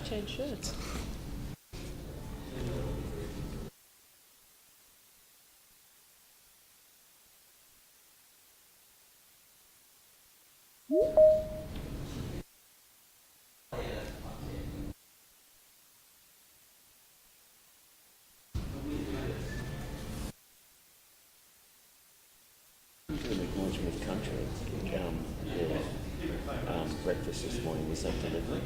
Change shirts. An acknowledgement of country. Breakfast this morning was that delivery.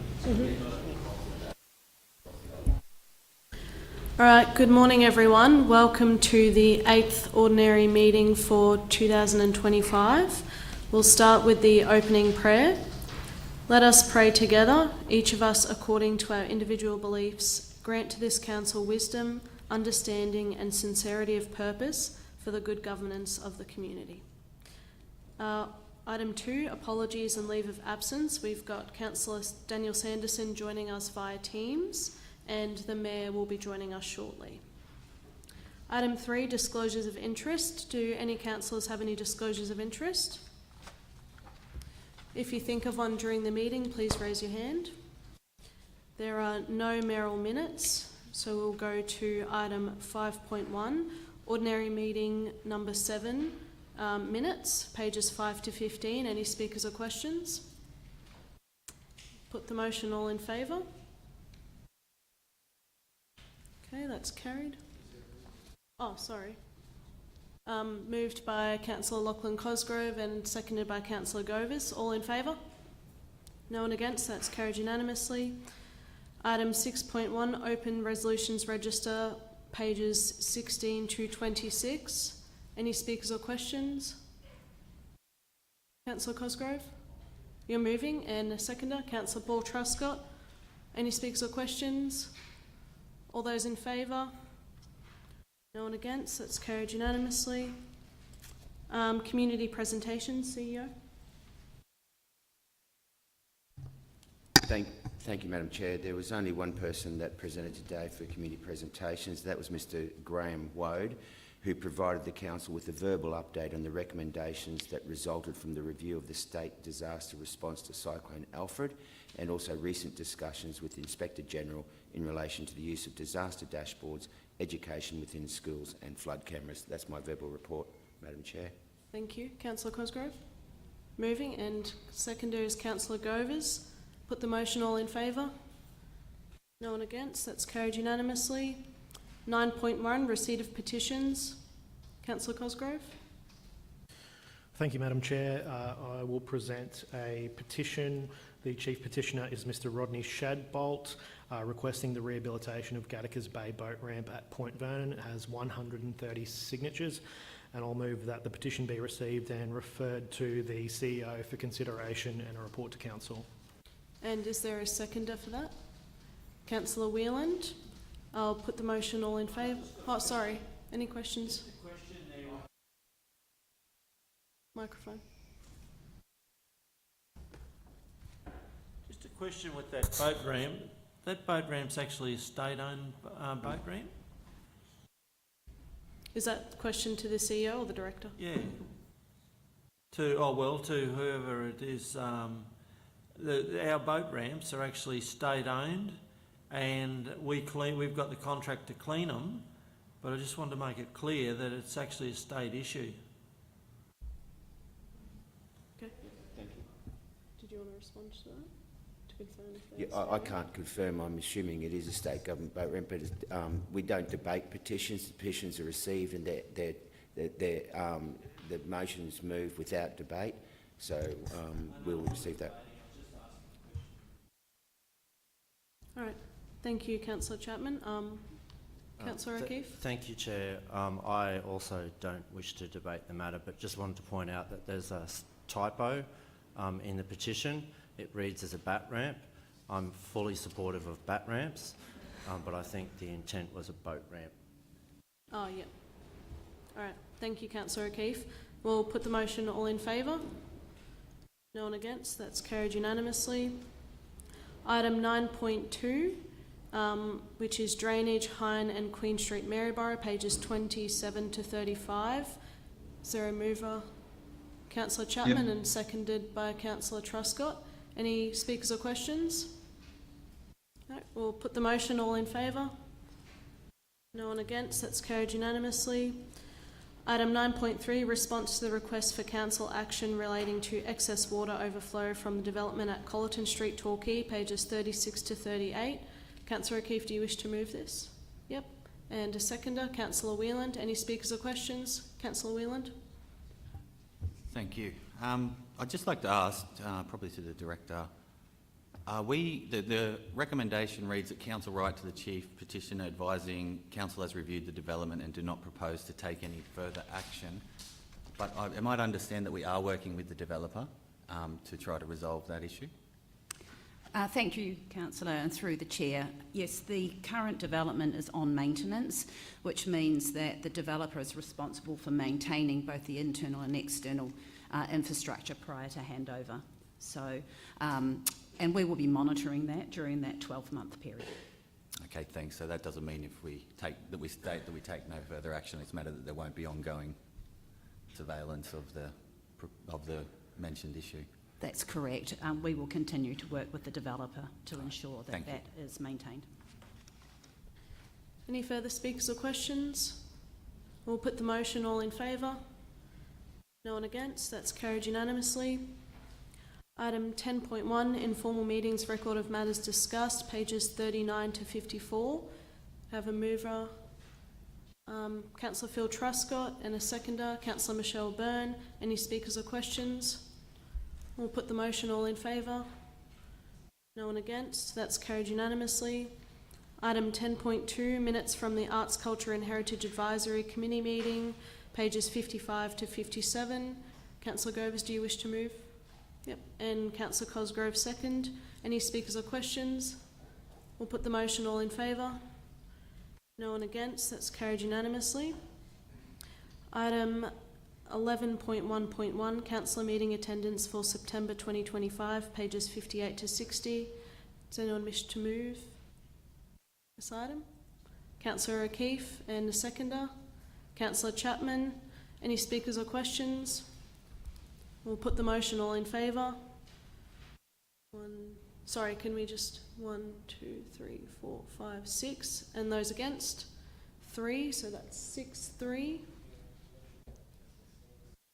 All right, good morning everyone. Welcome to the 8th Ordinary Meeting for 2025. We'll start with the opening prayer. Let us pray together, each of us according to our individual beliefs. Grant to this council wisdom, understanding and sincerity of purpose for the good governance of the community. Item 2, apologies and leave of absence. We've got Councillor Daniel Sanderson joining us via Teams, and the Mayor will be joining us shortly. Item 3, disclosures of interest. Do any councillors have any disclosures of interest? If you think of one during the meeting, please raise your hand. There are no mayoral minutes, so we'll go to item 5.1, Ordinary Meeting number 7, minutes, pages 5 to 15. Any speakers or questions? Put the motion. All in favour? Okay, that's carried. Oh, sorry. Moved by Councillor Lachlan Cosgrove and seconded by Councillor Govis. All in favour? No one against. That's carried unanimously. Item 6.1, Open Resolutions Register, pages 16 to 26. Any speakers or questions? Councillor Cosgrove? You're moving. And a seconder, Councillor Paul Truscott. Any speakers or questions? All those in favour? No one against. That's carried unanimously. Community presentation, CEO. Thank you, Madam Chair. There was only one person that presented today for community presentations. That was Mr. Graham Woad, who provided the Council with a verbal update on the recommendations that resulted from the review of the state disaster response to Cyclone Alfred, and also recent discussions with the Inspector-General in relation to the use of disaster dashboards, education within schools and flood cameras. That's my verbal report, Madam Chair. Thank you. Councillor Cosgrove? Moving. And seconder is Councillor Govers. Put the motion. All in favour? No one against. That's carried unanimously. 9.1, receipt of petitions. Councillor Cosgrove. Thank you, Madam Chair. I will present a petition. The Chief Petitioner is Mr Rodney Shadbolt, requesting the rehabilitation of Gattaca's Bay Boat Ramp at Point Vernon. It has 130 signatures, and I'll move that the petition be received and referred to the CEO for consideration and a report to Council. And is there a seconder for that? Councillor Wheeland. I'll put the motion. All in favour? Oh, sorry. Any questions? Microphone. Just a question with that boat ramp. That boat ramp's actually a state-owned boat ramp? Is that the question to the CEO or the Director? Yeah. To whoever it is. Our boat ramps are actually state-owned, and we've got the contract to clean them, but I just wanted to make it clear that it's actually a state issue. Okay. Thank you. Did you want to respond to that? To confirm if Yeah, I can't confirm. I'm assuming it is a state government boat ramp, but we don't debate petitions. The petitions are received and the motions move without debate, so we'll receive that. All right. Thank you, Councillor Chapman. Councillor O'Keefe. Thank you, Chair. I also don't wish to debate the matter, but just wanted to point out that there's a typo in the petition. It reads as a bat ramp. I'm fully supportive of bat ramps, but I think the intent was a boat ramp. Oh, yeah. All right. Thank you, Councillor O'Keefe. We'll put the motion. All in favour? No one against. That's carried unanimously. Item 9.2, which is Drainage, Hine and Queen Street, Maryborough, pages 27 to 35. Is there a mover? Councillor Chapman. Yep. And seconded by Councillor Truscott. Any speakers or questions? No. We'll put the motion. All in favour? No one against. That's carried unanimously. Item 9.3, response to the request for council action relating to excess water overflow from the development at Colleton Street, Torquay, pages 36 to 38. Councillor O'Keefe, do you wish to move this? Yep. And a seconder, Councillor Wheeland. Any speakers or questions? Councillor Wheeland. Thank you. I'd just like to ask, probably to the Director, the recommendation reads that Council write to the Chief Petitioner advising Council has reviewed the development and do not propose to take any further action. But I might understand that we are working with the developer to try to resolve that issue. Thank you, Councillor, and through the Chair. Yes, the current development is on maintenance, which means that the developer is responsible for maintaining both the internal and external infrastructure prior to handover. So, and we will be monitoring that during that 12-month period. Okay, thanks. So that doesn't mean if we take that we state that we take no further action. It's a matter that there won't be ongoing surveillance of the mentioned issue. That's correct. We will continue to work with the developer to ensure that that is maintained. Any further speakers or questions? We'll put the motion. All in favour? No one against. That's carried unanimously. Item 10.1, informal meetings, record of matters discussed, pages 39 to 54. Have a mover, Councillor Phil Truscott, and a seconder, Councillor Michelle Byrne. Any speakers or questions? We'll put the motion. All in favour? No one against. That's carried unanimously. Item 10.2, minutes from the Arts, Culture and Heritage Advisory Committee meeting, pages 55 to 57. Councillor Govers, do you wish to move? Yep. And Councillor Cosgrove second. Any speakers or questions? We'll put the motion. All in favour? No one against. That's carried unanimously. Item 11.1.1, councillor meeting attendance for September 2025, pages 58 to 60. Does anyone wish to move this item? Councillor O'Keefe and a seconder. Councillor Chapman. Any speakers or questions? We'll put the motion. All in favour? Sorry, can we just 1, 2, 3, 4, 5, 6, and those against? 3, so that's 6-3.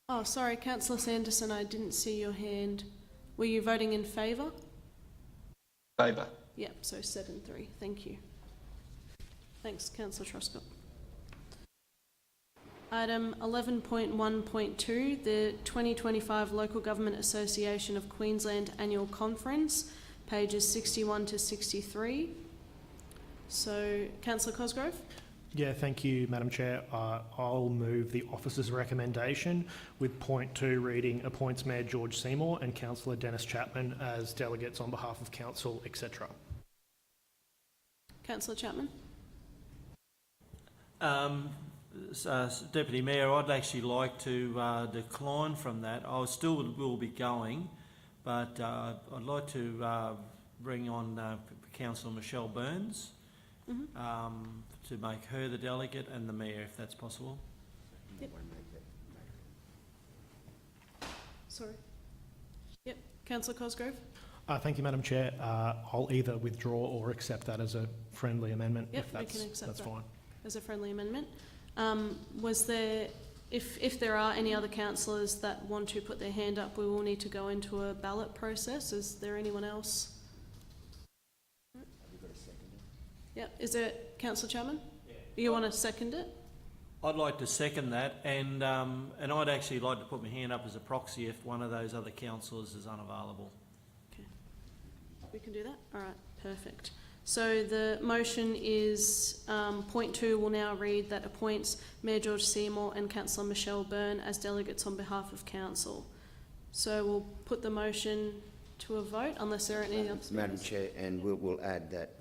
Oh, sorry, Councillor Sanderson, I didn't see your hand. Were you voting in favour? Favour. Yep, so 7-3. Thank you. Thanks, Councillor Truscott. Item 11.1.2, the 2025 Local Government Association of Queensland Annual Conference, pages 61 to 63. So, Councillor Cosgrove? Yeah, thank you, Madam Chair. I'll move the officer's recommendation with point 2 reading appoints Mayor George Seymour and Councillor Dennis Chapman as delegates on behalf of Council, etc. Councillor Chapman? Deputy Mayor, I'd actually like to decline from that. I still will be going, but I'd like to bring on Councillor Michelle Burns to make her the delegate and the Mayor, if that's possible. Yep. Sorry. Yep. Councillor Cosgrove? Thank you, Madam Chair. I'll either withdraw or accept that as a friendly amendment. Yep, if we can accept that's that fine. As a friendly amendment. Was there, if there are any other councillors that want to put their hand up, we will need to go into a ballot process. Is there anyone else? Have you got a seconder? Yep. Is it Councillor Chapman? Yeah. You want to second it? I'd like to second that, and I'd actually like to put my hand up as a proxy if one of those other councillors is unavailable. Okay. We can do that? All right. Perfect. So the motion is point 2 will now read that appoints Mayor George Seymour and Councillor Michelle Byrne as delegates on behalf of Council. So we'll put the motion to a vote unless there are any other speakers. Madam Chair, and we'll add that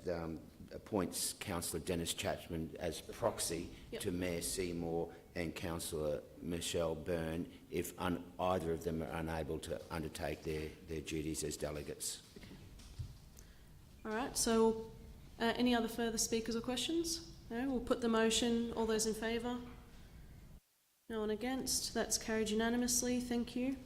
appoints Councillor Dennis Chapman as proxy to Mayor Seymour and Councillor Michelle Byrne if either of them are unable to undertake their duties as delegates. Okay. All right, so any other further speakers or questions? No, we'll put the motion. All those in favour? No one against. That's carried unanimously. Thank you.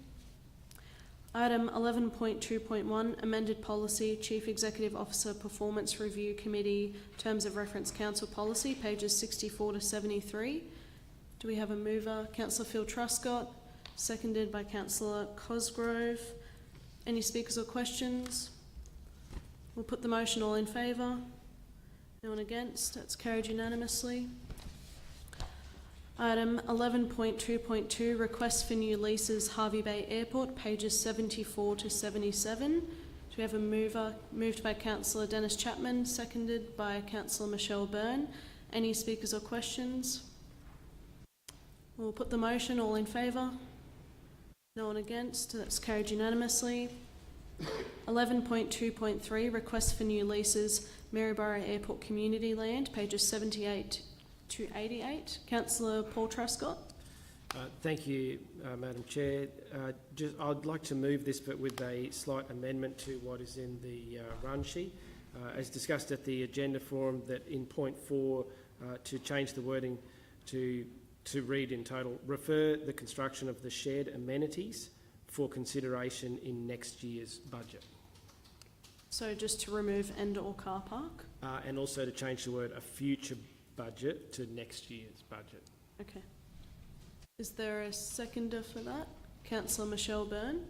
Item 11.2.1, amended policy, Chief Executive Officer Performance Review Committee, Terms of Reference Council Policy, pages 64 to 73. Do we have a mover? Councillor Phil Truscott, seconded by Councillor Cosgrove. Any speakers or questions? We'll put the motion. All in favour? No one against? That's carried unanimously. Item 11.2.2, request for new leases, Harvey Bay Airport, pages 74 to 77. Do we have a mover? Moved by Councillor Dennis Chapman, seconded by Councillor Michelle Byrne. Any speakers or questions? We'll put the motion. All in favour? No one against? That's carried unanimously. 11.2.3, request for new leases, Maryborough Airport Community Land, pages 78 to 88. Councillor Paul Truscott. Thank you, Madam Chair. I'd like to move this, but with a slight amendment to what is in the run sheet. As discussed at the agenda forum, that in point 4, to change the wording to read in total, refer the construction of the shared amenities for consideration in next year's budget. So just to remove and/or car park? And also to change the word a future budget to next year's budget. Okay. Is there a seconder for that? Councillor Michelle Byrne.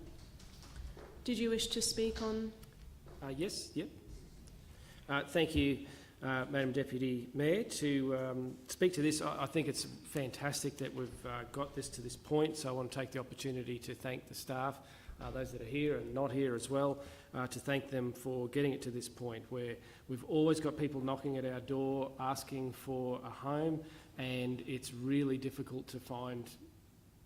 Did you wish to speak on? Yes, yep. Thank you, Madam Deputy Mayor. To speak to this, I think it's fantastic that we've got this to this point, so I want to take the opportunity to thank the staff, those that are here and not here as well, to thank them for getting it to this point where we've always got people knocking at our door asking for a home, and it's really difficult to find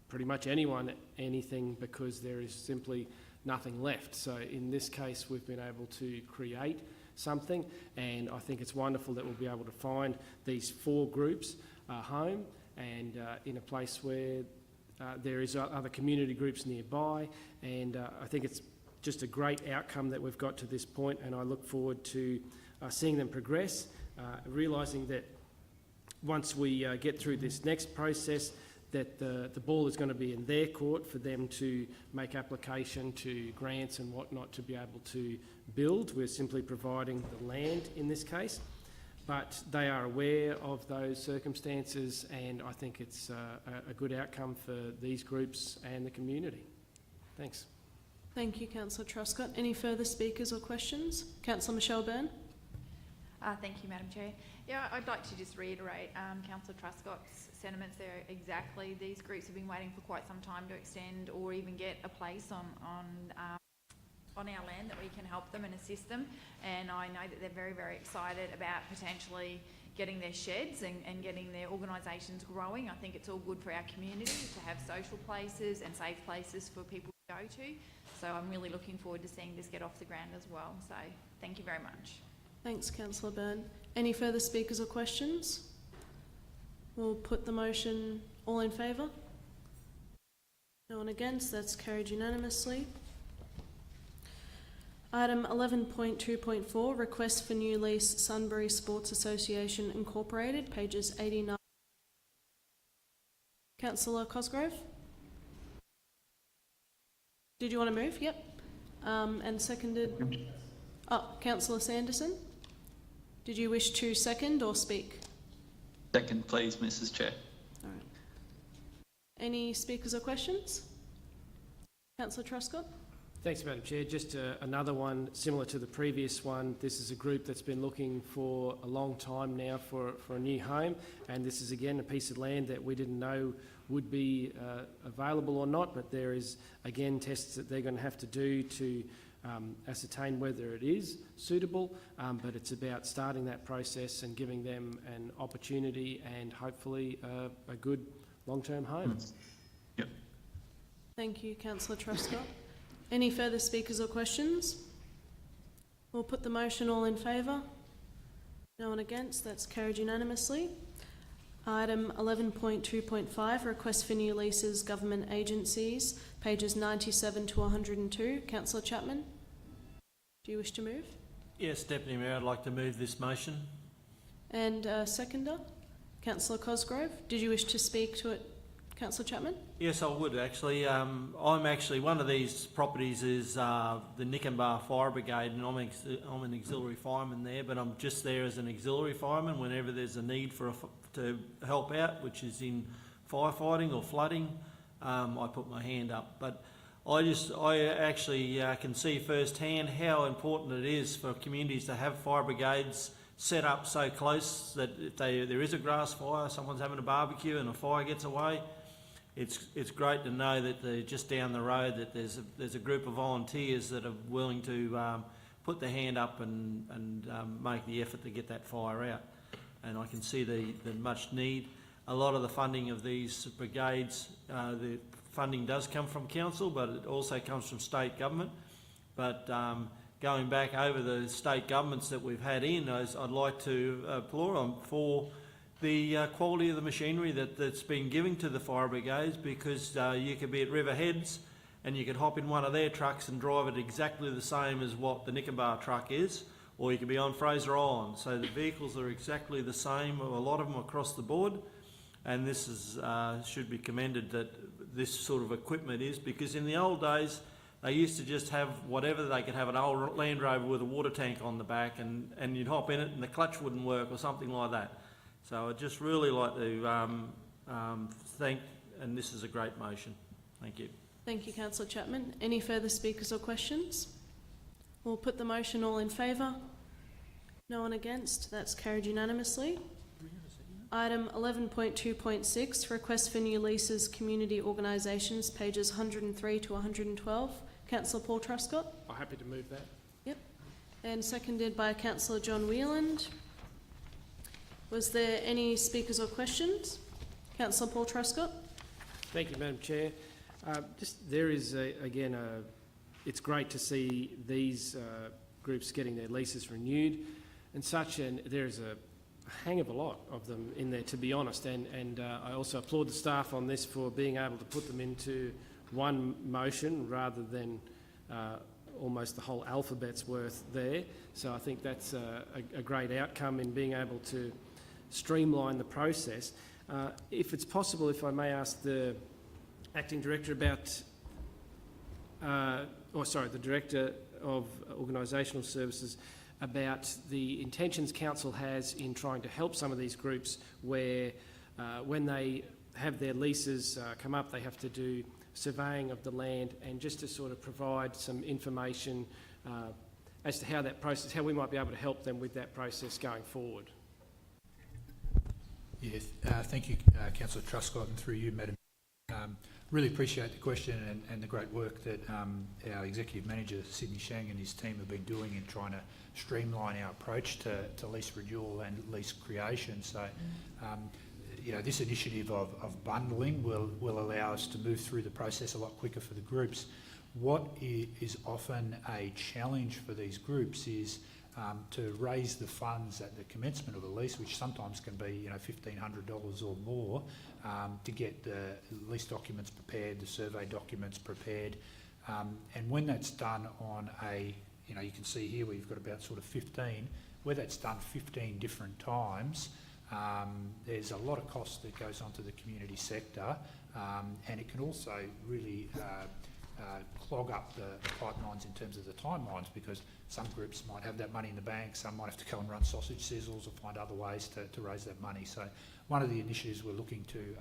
pretty much anyone anything because there is simply nothing left. So in this case, we've been able to create something, and I think it's wonderful that we'll be able to find these 4 groups a home, and in a place where there is other community groups nearby, and I think it's just a great outcome that we've got to this point, and I look forward to seeing them progress, realising that once we get through this next process, that the ball is going to be in their court for them to make application to grants and whatnot to be able to build. We're simply providing the land in this case, but they are aware of those circumstances, and I think it's a good outcome for these groups and the community. Thanks. Thank you, Councillor Truscott. Any further speakers or questions? Councillor Michelle Byrne. Thank you, Madam Chair. Yeah, I'd like to just reiterate Councillor Truscott's sentiments there. Exactly, these groups have been waiting for quite some time to extend or even get a place on our land that we can help them and assist them. And I know that they're very, very excited about potentially getting their sheds and getting their organisations growing. I think it's all good for our community to have social places and safe places for people to go to. So I'm really looking forward to seeing this get off the ground as well. So thank you very much. Thanks, Councillor Byrne. Any further speakers or questions? We'll put the motion. All in favour? No one against? That's carried unanimously. Item 11.2.4, request for new lease, Sunbury Sports Association Incorporated, pages 89. Councillor Cosgrove? Did you want to move? Yep. And seconded. Oh, Councillor Sanderson? Did you wish to second or speak? Second, please, Mrs. Chair. All right. Any speakers or questions? Councillor Truscott? Thanks, Madam Chair. Just another one similar to the previous one. This is a group that's been looking for a long time now for a new home, and this is again a piece of land that we didn't know would be available or not, but there is again tests that they're going to have to do to ascertain whether it is suitable, but it's about starting that process and giving them an opportunity and hopefully a good long-term home. Yep. Thank you, Councillor Truscott. Any further speakers or questions? We'll put the motion. All in favour? No one against? That's carried unanimously. Item 11.2.5, request for new leases, government agencies, pages 97 to 102. Councillor Chapman, do you wish to move? Yes, Deputy Mayor, I'd like to move this motion. And seconder, Councillor Cosgrove, did you wish to speak to it, Councillor Chapman? Yes, I would actually. I'm actually, one of these properties is the Nickenbar Fire Brigade, and I'm an auxiliary fireman there, but I'm just there as an auxiliary fireman whenever there's a need for to help out, which is in firefighting or flooding. I put my hand up, but I actually can see firsthand how important it is for communities to have fire brigades set up so close that if there is a grass fire, someone's having a barbecue and a fire gets away, it's great to know that they're just down the road, that there's a group of volunteers that are willing to put their hand up and make the effort to get that fire out. And I can see the much need. A lot of the funding of these brigades, the funding does come from council, but it also comes from state government. But going back over the state governments that we've had in, I'd like to applaud them for the quality of the machinery that's been given to the fire brigades, because you could be at Riverheads and you could hop in one of their trucks and drive it exactly the same as what the Nickenbar truck is, or you could be on Fraser Island. So the vehicles are exactly the same, a lot of them across the board, and this is should be commended that this sort of equipment is, because in the old days they used to just have whatever. They could have an old Land Rover with a water tank on the back, and you'd hop in it and the clutch wouldn't work or something like that. So I'd just really like to thank, and this is a great motion. Thank you. Thank you, Councillor Chapman. Any further speakers or questions? We'll put the motion. All in favour? No one against? That's carried unanimously. Item 11.2.6, request for new leases, community organisations, pages 103 to 112. Councillor Paul Truscott? I'm happy to move that. Yep. And seconded by Councillor John Wheeland. Was there any speakers or questions? Councillor Paul Truscott? Thank you, Madam Chair. There is, it's great to see these groups getting their leases renewed and such, and there's a hang of a lot of them in there, to be honest, and I also applaud the staff on this for being able to put them into one motion rather than almost the whole alphabet's worth there. So I think that's a great outcome in being able to streamline the process. If it's possible, if I may ask the Acting Director about, the Director of Organisational Services about the intentions Council has in trying to help some of these groups where when they have their leases come up, they have to do surveying of the land, and just to sort of provide some information as to how that process, how we might be able to help them with that process going forward. Yes, thank you, Councillor Truscott, and through you, Madam. Really appreciate the question and the great work that our Executive Manager, Sydney Shang, and his team have been doing in trying to streamline our approach to lease renewal and lease creation. So, this initiative of bundling will allow us to move through the process a lot quicker for the groups. What is often a challenge for these groups is to raise the funds at the commencement of a lease, which sometimes can be $1,500 or more, to get the lease documents prepared, the survey documents prepared, and when that's done on a, you can see here we've got about sort of 15, where that's done 15 different times, there's a lot of cost that goes onto the community sector, and it can also really clog up the pipelines in terms of the timelines, because some groups might have that money in the bank, some might have to go and run sausage sizzles or find other ways to raise that money. So one of the initiatives we're looking to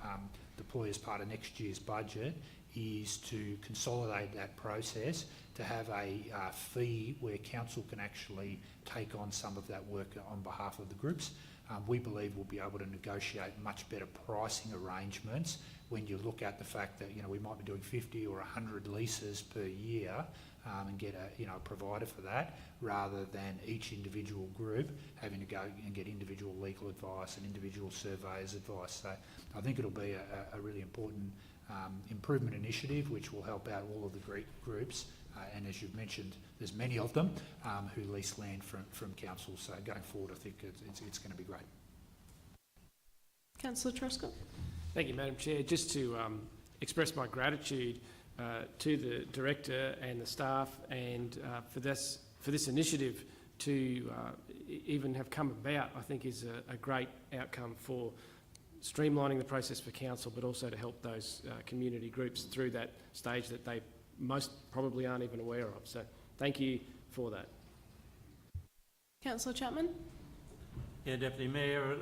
deploy as part of next year's budget is to consolidate that process, to have a fee where council can actually take on some of that work on behalf of the groups. We believe we'll be able to negotiate much better pricing arrangements when you look at the fact that we might be doing 50 or 100 leases per year and get a provider for that, rather than each individual group having to go and get individual legal advice and individual surveyors' advice. So I think it'll be a really important improvement initiative which will help out all of the groups. And as you've mentioned, there's many of them who lease land from council. So going forward, I think it's going to be great. Councillor Truscott. Thank you, Madam Chair. Just to express my gratitude to the Director and the staff, and for this initiative to even have come about, I think is a great outcome for streamlining the process for council, but also to help those community groups through that stage that they most probably aren't even aware of. So thank you for that. Councillor Chapman? Yeah, Deputy Mayor,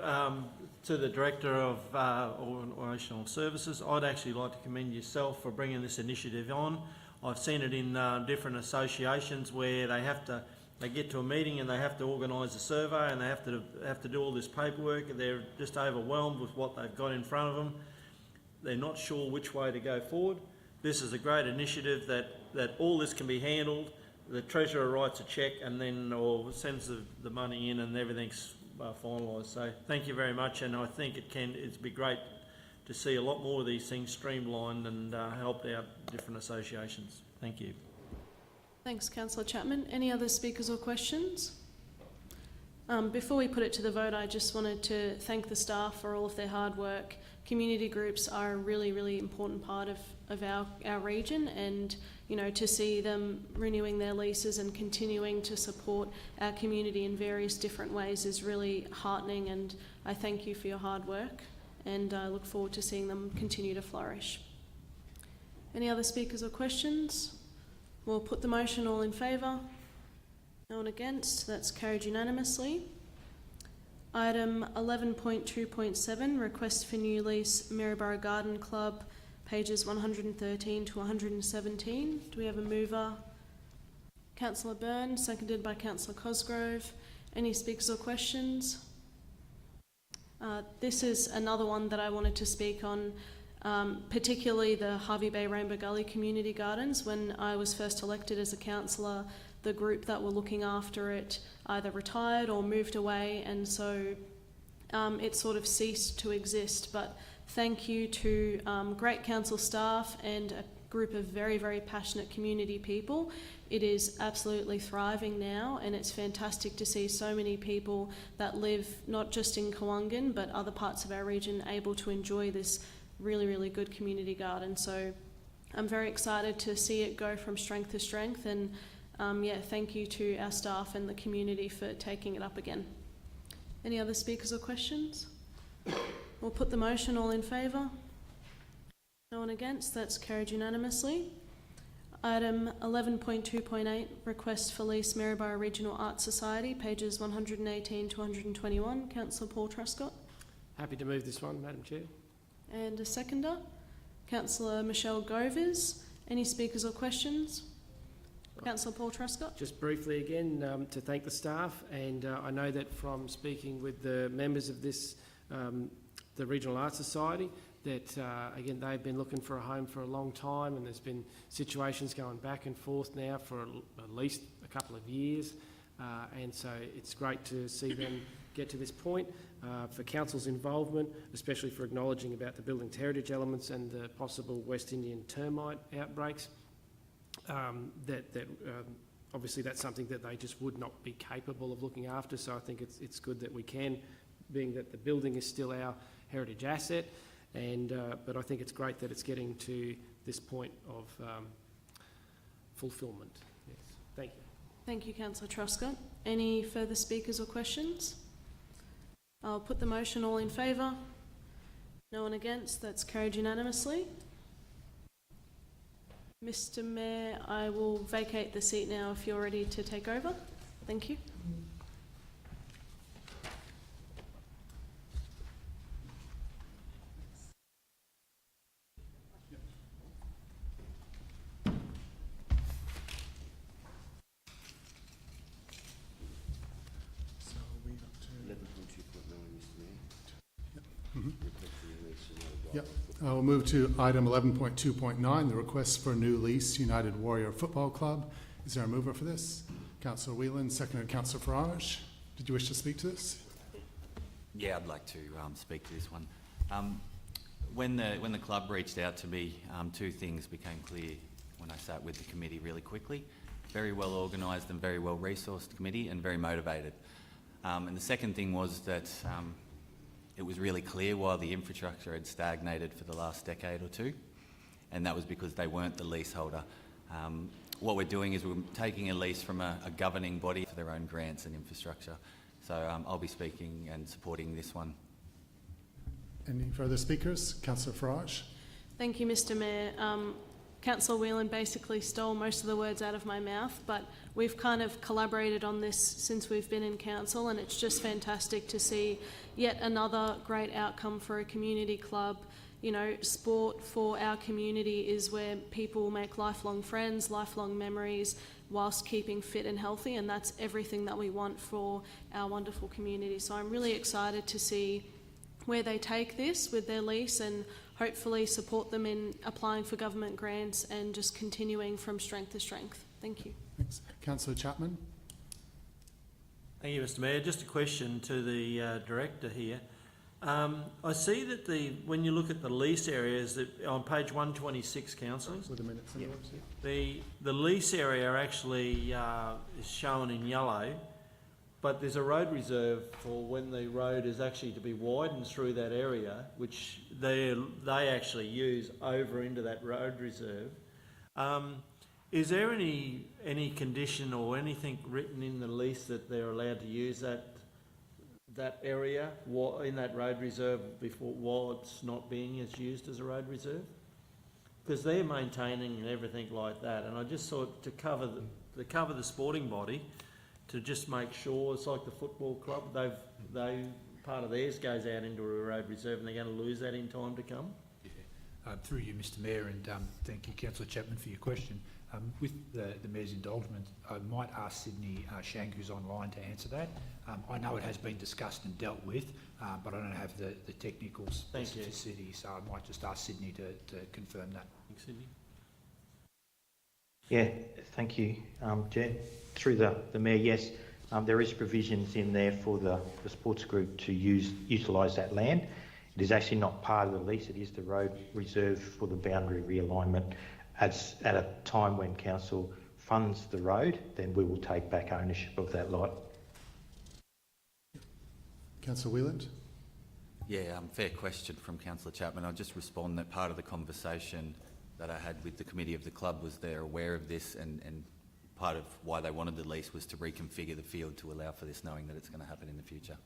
to the Director of Operational Services, I'd actually like to commend yourself for bringing this initiative on. I've seen it in different associations where they get to a meeting and they have to organise a survey and they have to do all this paperwork, and they're just overwhelmed with what they've got in front of them. They're not sure which way to go forward. This is a great initiative that all this can be handled. The Treasurer writes a cheque and then or sends the money in and everything's finalised. So thank you very much, and I think it'd be great to see a lot more of these things streamlined and helped out different associations. Thank you. Thanks, Councillor Chapman. Any other speakers or questions? Before we put it to the vote, I just wanted to thank the staff for all of their hard work. Community groups are a really, really important part of our region, and to see them renewing their leases and continuing to support our community in various different ways is really heartening, and I thank you for your hard work, and I look forward to seeing them continue to flourish. Any other speakers or questions? We'll put the motion. All in favour? No one against? That's carried unanimously. Item 11.2.7, request for new lease, Maryborough Garden Club, pages 113 to 117. Do we have a mover? Councillor Byrne, seconded by Councillor Cosgrove. Any speakers or questions? This is another one that I wanted to speak on, particularly the Harvey Bay Rainbow Gully Community Gardens. When I was first elected as a councillor, the group that were looking after it either retired or moved away, and so it sort of ceased to exist. But thank you to great council staff and a group of very, very passionate community people. It is absolutely thriving now, and it's fantastic to see so many people that live not just in Kawungan but other parts of our region able to enjoy this really, really good community garden. So I'm very excited to see it go from strength to strength, and thank you to our staff and the community for taking it up again. Any other speakers or questions? We'll put the motion. All in favour? No one against? That's carried unanimously. Item 11.2.8, request for lease, Maryborough Regional Arts Society, pages 118 to 121. Councillor Paul Truscott. Happy to move this one, Madam Chair. And a seconder, Councillor Michelle Govers. Any speakers or questions? Councillor Paul Truscott. Just briefly again, to thank the staff, and I know that from speaking with the members of this, the Regional Arts Society, that again they've been looking for a home for a long time, and there's been situations going back and forth now for at least a couple of years, and so it's great to see them get to this point. For Council's involvement, especially for acknowledging about the building's heritage elements and the possible West Indian termite outbreaks. Obviously that's something that they just would not be capable of looking after, so I think it's good that we can, being that the building is still our heritage asset, and but I think it's great that it's getting to this point of fulfilment. Yes. Thank you. Thank you, Councillor Truscott. Any further speakers or questions? I'll put the motion. All in favour? No one against? That's carried unanimously. Mr. Mayor, I will vacate the seat now if you're ready to take over. Thank you. So we up to 11.2.9, Mr Mayor. Yep. We'll move to item 11.2.9, the request for a new lease, United Warrior Football Club. Is there a mover for this? Councillor Whelan, seconded Councillor Farage. Did you wish to speak to this? Yeah, I'd like to speak to this one. When the club reached out to me, two things became clear when I sat with the committee really quickly. Very well organised and very well resourced committee, and very motivated. And the second thing was that it was really clear why the infrastructure had stagnated for the last decade or two, and that was because they weren't the leaseholder. What we're doing is we're taking a lease from a governing body for their own grants and infrastructure. So I'll be speaking and supporting this one. Any further speakers? Councillor Farage. Thank you, Mr Mayor. Councillor Whelan basically stole most of the words out of my mouth, but we've kind of collaborated on this since we've been in council, and it's just fantastic to see yet another great outcome for a community club. You know, sport for our community is where people make lifelong friends, lifelong memories, whilst keeping fit and healthy, and that's everything that we want for our wonderful community. So I'm really excited to see where they take this with their lease and hopefully support them in applying for government grants and just continuing from strength to strength. Thank you. Thanks. Councillor Chapman. Thank you, Mr Mayor. Just a question to the Director here. I see that when you look at the lease areas, that on page 126, councillors, With the minutes. the lease area actually is shown in yellow, but there's a road reserve for when the road is actually to be widened through that area, which they actually use over into that road reserve. Is there any condition or anything written in the lease that they're allowed to use that area in that road reserve while it's not being used as a road reserve? Because they're maintaining and everything like that, and I just thought to cover the sporting body, to just make sure, it's like the football club, they part of theirs goes out into a road reserve, and they're going to lose that in time to come. Through you, Mr Mayor, and thank you, Councillor Chapman, for your question. With the Mayor's indulgence, I might ask Sydney Shang, who's online, to answer that. I know it has been discussed and dealt with, but I don't have the technical specificity, so I might just ask Sydney to confirm that. Thanks, Sydney. Yeah, thank you, Chair. Through the Mayor, yes, there is provisions in there for the sports group to utilise that land. It is actually not part of the lease, it is the road reserve for the boundary realignment. At a time when council funds the road, then we will take back ownership of that lot. Councillor Whelan. Yeah, fair question from Councillor Chapman. I'll just respond that part of the conversation that I had with the committee of the club was they're aware of this, and part of why they wanted the lease was to reconfigure the field to allow for this, knowing that it's going to happen in the future.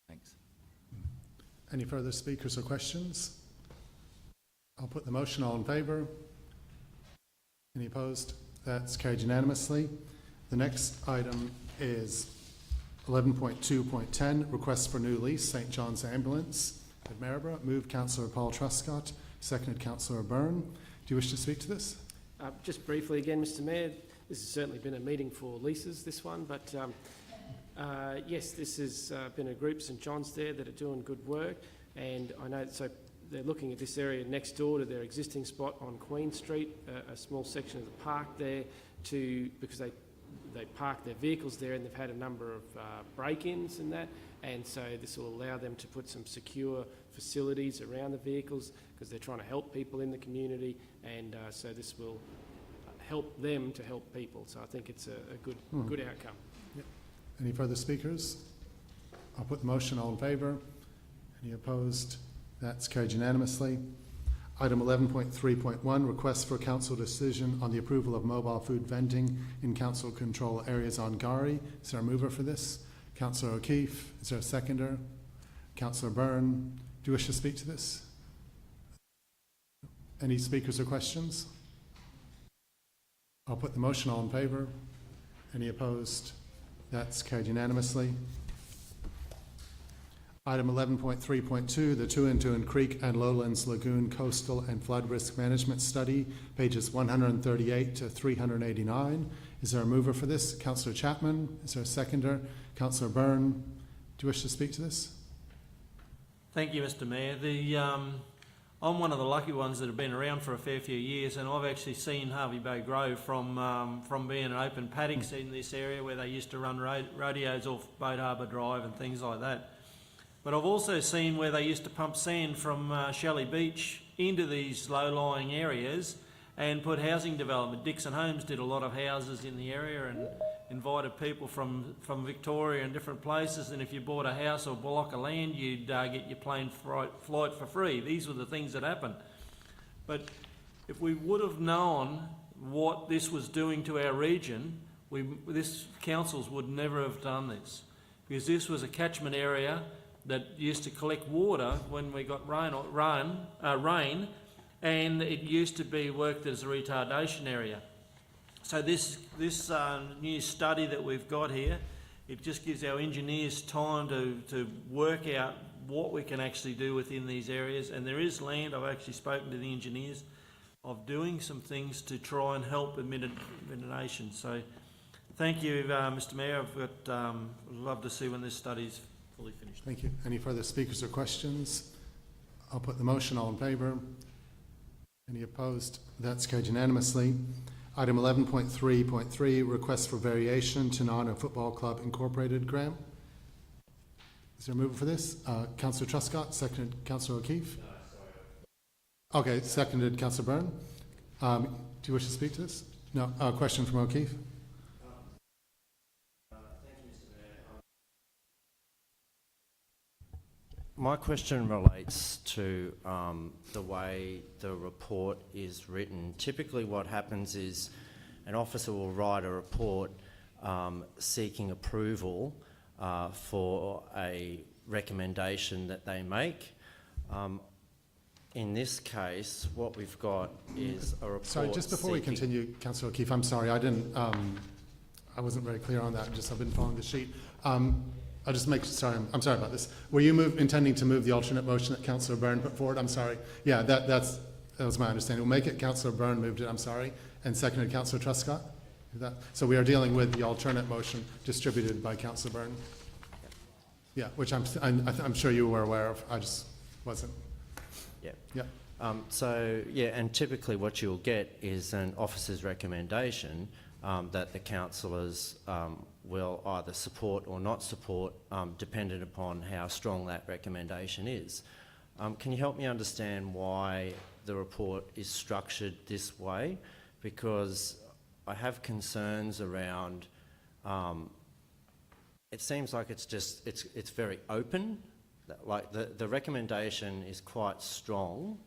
Thanks. Any further speakers or questions? I'll put the motion. All in favour? Any opposed? That's carried unanimously. The next item is 11.2.10, request for new lease, St John's Ambulance at Maryborough. Moved Councillor Paul Truscott, seconded Councillor Byrne. Do you wish to speak to this? Just briefly again, Mr Mayor, this has certainly been a meeting for leases, this one, but yes, this has been a group, St John's there, that are doing good work, and I know, so they're looking at this area next door to their existing spot on Queen Street, a small section of the park there, because they park their vehicles there and they've had a number of break-ins and that, and so this will allow them to put some secure facilities around the vehicles because they're trying to help people in the community, and so this will help them to help people. So I think it's a good outcome. Yep. Any further speakers? I'll put the motion. All in favour? Any opposed? That's carried unanimously. Item 11.3.1, request for council decision on the approval of mobile food vending in council control areas on Gari. Is there a mover for this? Councillor O'Keefe. Is there a seconder? Councillor Byrne. Do you wish to speak to this? Any speakers or questions? I'll put the motion. All in favour? Any opposed? That's carried unanimously. Item 11.3.2, the Tuan Creek and Lowlands Lagoon Coastal and Flood Risk Management Study, pages 138 to 389. Is there a mover for this? Councillor Chapman. Is there a seconder? Councillor Byrne. Do you wish to speak to this? Thank you, Mr Mayor. I'm one of the lucky ones that have been around for a fair few years, and I've actually seen Harvey Bay grow from being an open paddocks in this area where they used to run rodeos off Boat Harbour Drive and things like that. But I've also seen where they used to pump sand from Shelley Beach into these low-lying areas and put housing development. Dixon Homes did a lot of houses in the area and invited people from Victoria and different places, and if you bought a house or block of land, you'd get your plane flight for free. These were the things that happened. But if we would have known what this was doing to our region, this councils would never have done this, because this was a catchment area that used to collect water when we got rain, and it used to be worked as a retardation area. So this new study that we've got here, it just gives our engineers time to work out what we can actually do within these areas. And there is land, I've actually spoken to the engineers, of doing some things to try and help mitigation. So thank you, Mr Mayor. I'd love to see when this study's fully finished. Thank you. Any further speakers or questions? I'll put the motion. All in favour? Any opposed? That's carried unanimously. Item 11.3.3, request for variation to Tanana Football Club Incorporated grant. Is there a mover for this? Councillor Truscott, seconded Councillor O'Keefe. Okay, seconded Councillor Byrne. Do you wish to speak to this? No. Question from O'Keefe. Thank you, Mr Mayor. My question relates to the way the report is written. Typically what happens is an officer will write a report seeking approval for a recommendation that they make. In this case, what we've got is a report. Sorry, just before we continue, Councillor O'Keefe, I'm sorry, I wasn't very clear on that. I've been following the sheet. I'll just make, sorry, I'm sorry about this. Were you intending to move the alternate motion that Councillor Byrne put forward? I'm sorry. Yeah, that was my understanding. We'll make it. Councillor Byrne moved it, I'm sorry, and seconded Councillor Truscott. So we are dealing with the alternate motion distributed by Councillor Byrne. Yeah, which I'm sure you were aware of. I just wasn't. Yeah. Yeah. And typically what you'll get is an officer's recommendation that the councillors will either support or not support, dependent upon how strong that recommendation is. Can you help me understand why the report is structured this way? Because I have concerns around, it seems like it's very open. Like the recommendation is quite strong,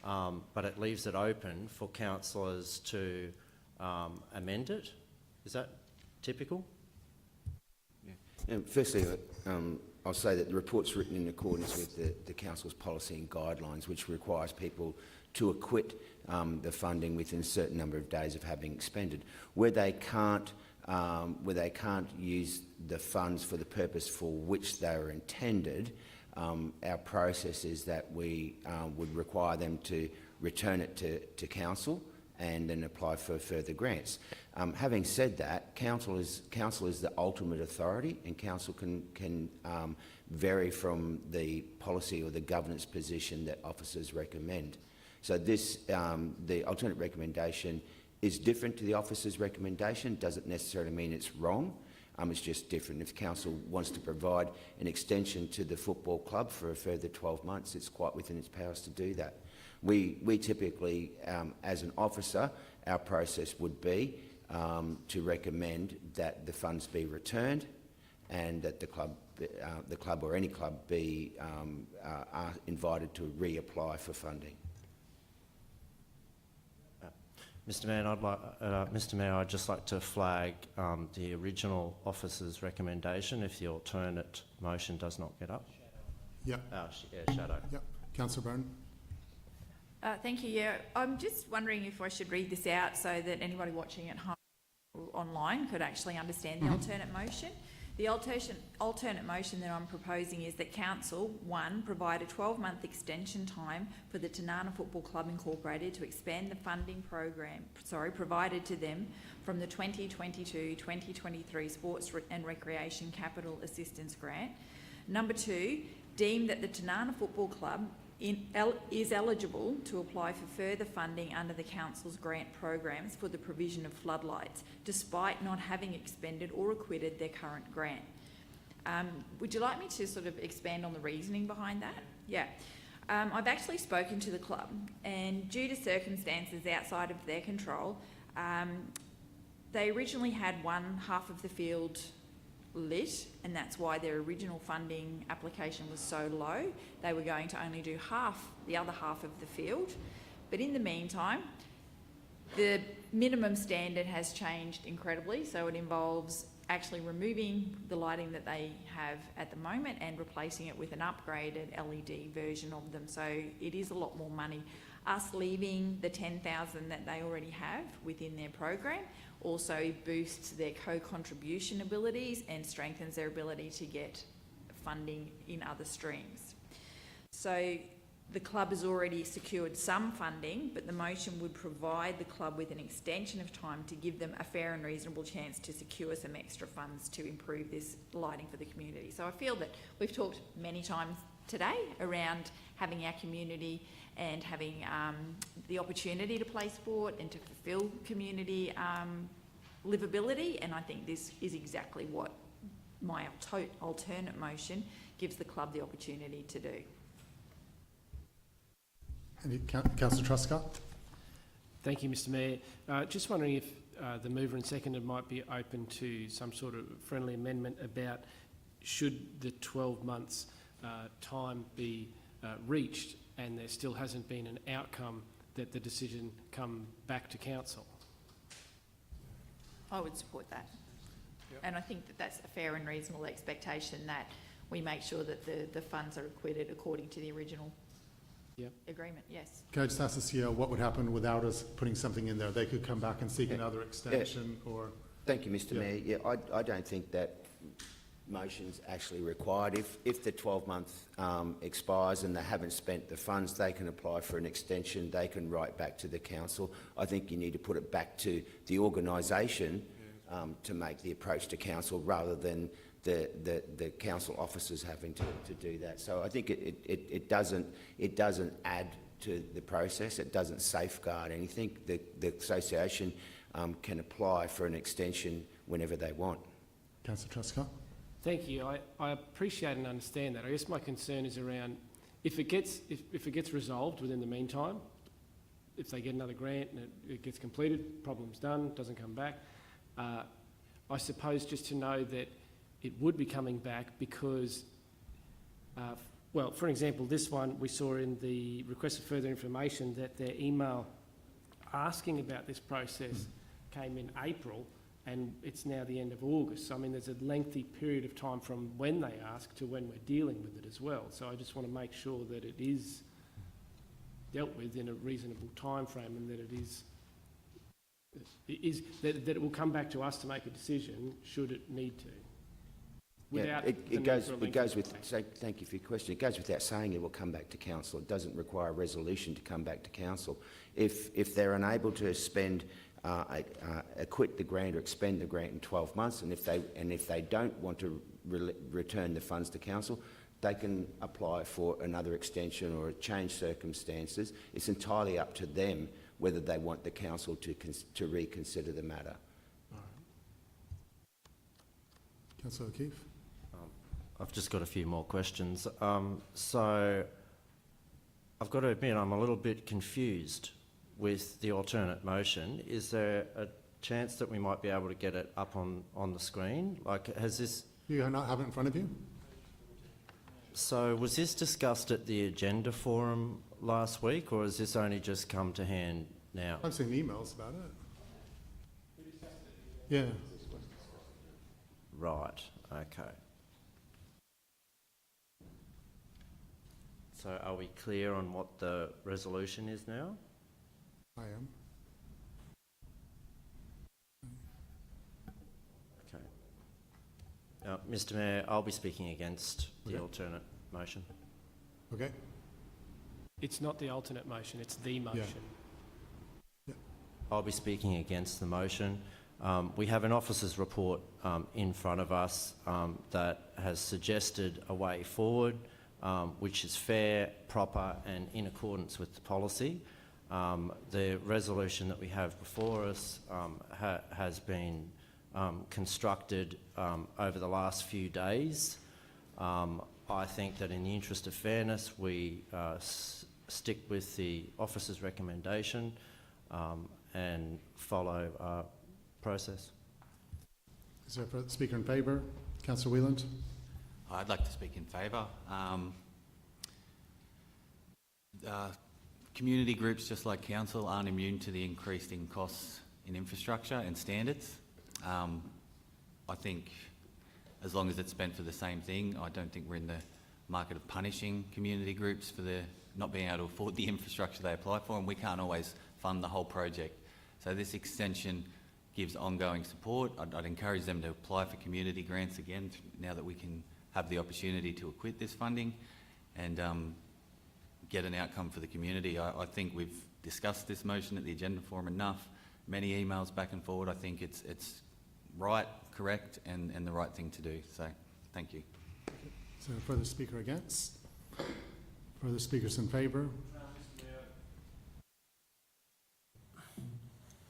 but it leaves it open for councillors to amend it. Is that typical? Yeah. Firstly, I'll say that the report's written in accordance with the council's policy and guidelines, which requires people to acquit the funding within a certain number of days of having expended. Where they can't use the funds for the purpose for which they were intended, our process is that we would require them to return it to council and then apply for further grants. Having said that, council is the ultimate authority, and council can vary from the policy or the governance position that officers recommend. So this, the alternate recommendation is different to the officer's recommendation. Doesn't necessarily mean it's wrong. It's just different. If council wants to provide an extension to the football club for a further 12 months, it's quite within its powers to do that. We typically, as an officer, our process would be to recommend that the funds be returned and that the club or any club be are invited to reapply for funding. Mr Mayor, I'd just like to flag the original officer's recommendation if the alternate motion does not get up. Yeah. Shadow. Yeah. Councillor Byrne. Thank you. Yeah, I'm just wondering if I should read this out so that anybody watching at home or online could actually understand the alternate motion. The alternate motion that I'm proposing is that Council, 1, provide a 12-month extension time for the Tanana Football Club Incorporated to expand the funding program, provided to them from the 2022-2023 Sports and Recreation Capital Assistance Grant. Number 2, deem that the Tanana Football Club is eligible to apply for further funding under the Council's grant programs for the provision of floodlights, despite not having expended or acquitted their current grant. Would you like me to sort of expand on the reasoning behind that? Yeah. I've actually spoken to the club, and due to circumstances outside of their control, they originally had one half of the field lit, and that's why their original funding application was so low. They were going to only do the other half of the field. But in the meantime, the minimum standard has changed incredibly, so it involves actually removing the lighting that they have at the moment and replacing it with an upgraded LED version of them. So it is a lot more money. Us leaving the 10,000 that they already have within their program also boosts their co-contribution abilities and strengthens their ability to get funding in other streams. So the club has already secured some funding, but the motion would provide the club with an extension of time to give them a fair and reasonable chance to secure some extra funds to improve this lighting for the community. So I feel that we've talked many times today around having our community and having the opportunity to play sport and to fulfil community livability, and I think this is exactly what my alternate motion gives the club the opportunity to do. Councillor Truscott. Thank you, Mr Mayor. Just wondering if the mover and seconder might be open to some sort of friendly amendment about should the 12 months time be reached and there still hasn't been an outcome, that the decision come back to council. I would support that. Yep. And I think that that's a fair and reasonable expectation, that we make sure that the funds are acquitted according to the original agreement. Yes. Can I just ask the CEO what would happen without us putting something in there? They could come back and seek another extension or... Thank you, Mr Mayor. Yeah, I don't think that motion's actually required. If the 12-month expires and they haven't spent the funds, they can apply for an extension. They can write back to the council. I think you need to put it back to the organisation to make the approach to council, rather than the council officers having to do that. So I think it doesn't add to the process. It doesn't safeguard anything. The association can apply for an extension whenever they want. Councillor Truscott. Thank you. I appreciate and understand that. I guess my concern is around if it gets resolved within the meantime, if they get another grant and it gets completed, problem's done, doesn't come back. I suppose just to know that it would be coming back because, well, for example, this one we saw in the request for further information that their email asking about this process came in April, and it's now the end of August. So, I mean, there's a lengthy period of time from when they ask to when we're dealing with it as well. So I just want to make sure that it is dealt with in a reasonable time frame, and that that it will come back to us to make a decision should it need to. Yeah, it goes with, thank you for your question. It goes without saying it will come back to council. It doesn't require a resolution to come back to council. If they're unable to spend, acquit the grant or expend the grant in 12 months, and if they don't want to return the funds to council, they can apply for another extension or change circumstances. It's entirely up to them whether they want the council to reconsider the matter. Councillor O'Keefe. I've just got a few more questions. So I've got to admit I'm a little bit confused with the alternate motion. Is there a chance that we might be able to get it up on the screen? Like, has this... You not have it in front of you? So was this discussed at the agenda forum last week, or has this only just come to hand now? I've seen emails about it. Yeah. Right, okay. So are we clear on what the resolution is now? I am. Okay. Mr Mayor, I'll be speaking against the alternate motion. Okay. It's not the alternate motion, it's the motion. Yeah. I'll be speaking against the motion. We have an officer's report in front of us that has suggested a way forward, which is fair, proper and in accordance with the policy. The resolution that we have before us has been constructed over the last few days. I think that in the interest of fairness, we stick with the officer's recommendation and follow our process. Is there a speaker in favour? Councillor Whelan. I'd like to speak in favour. Community groups, just like council, aren't immune to the increasing costs in infrastructure and standards. I think as long as it's spent for the same thing, I don't think we're in the market of punishing community groups for the not being able to afford the infrastructure they apply for, and we can't always fund the whole project. So this extension gives ongoing support. I'd encourage them to apply for community grants again now that we can have the opportunity to acquit this funding and get an outcome for the community. I think we've discussed this motion at the agenda forum enough, many emails back and forward. I think it's right, correct and the right thing to do. So thank you. Is there a further speaker against? Further speakers in favour?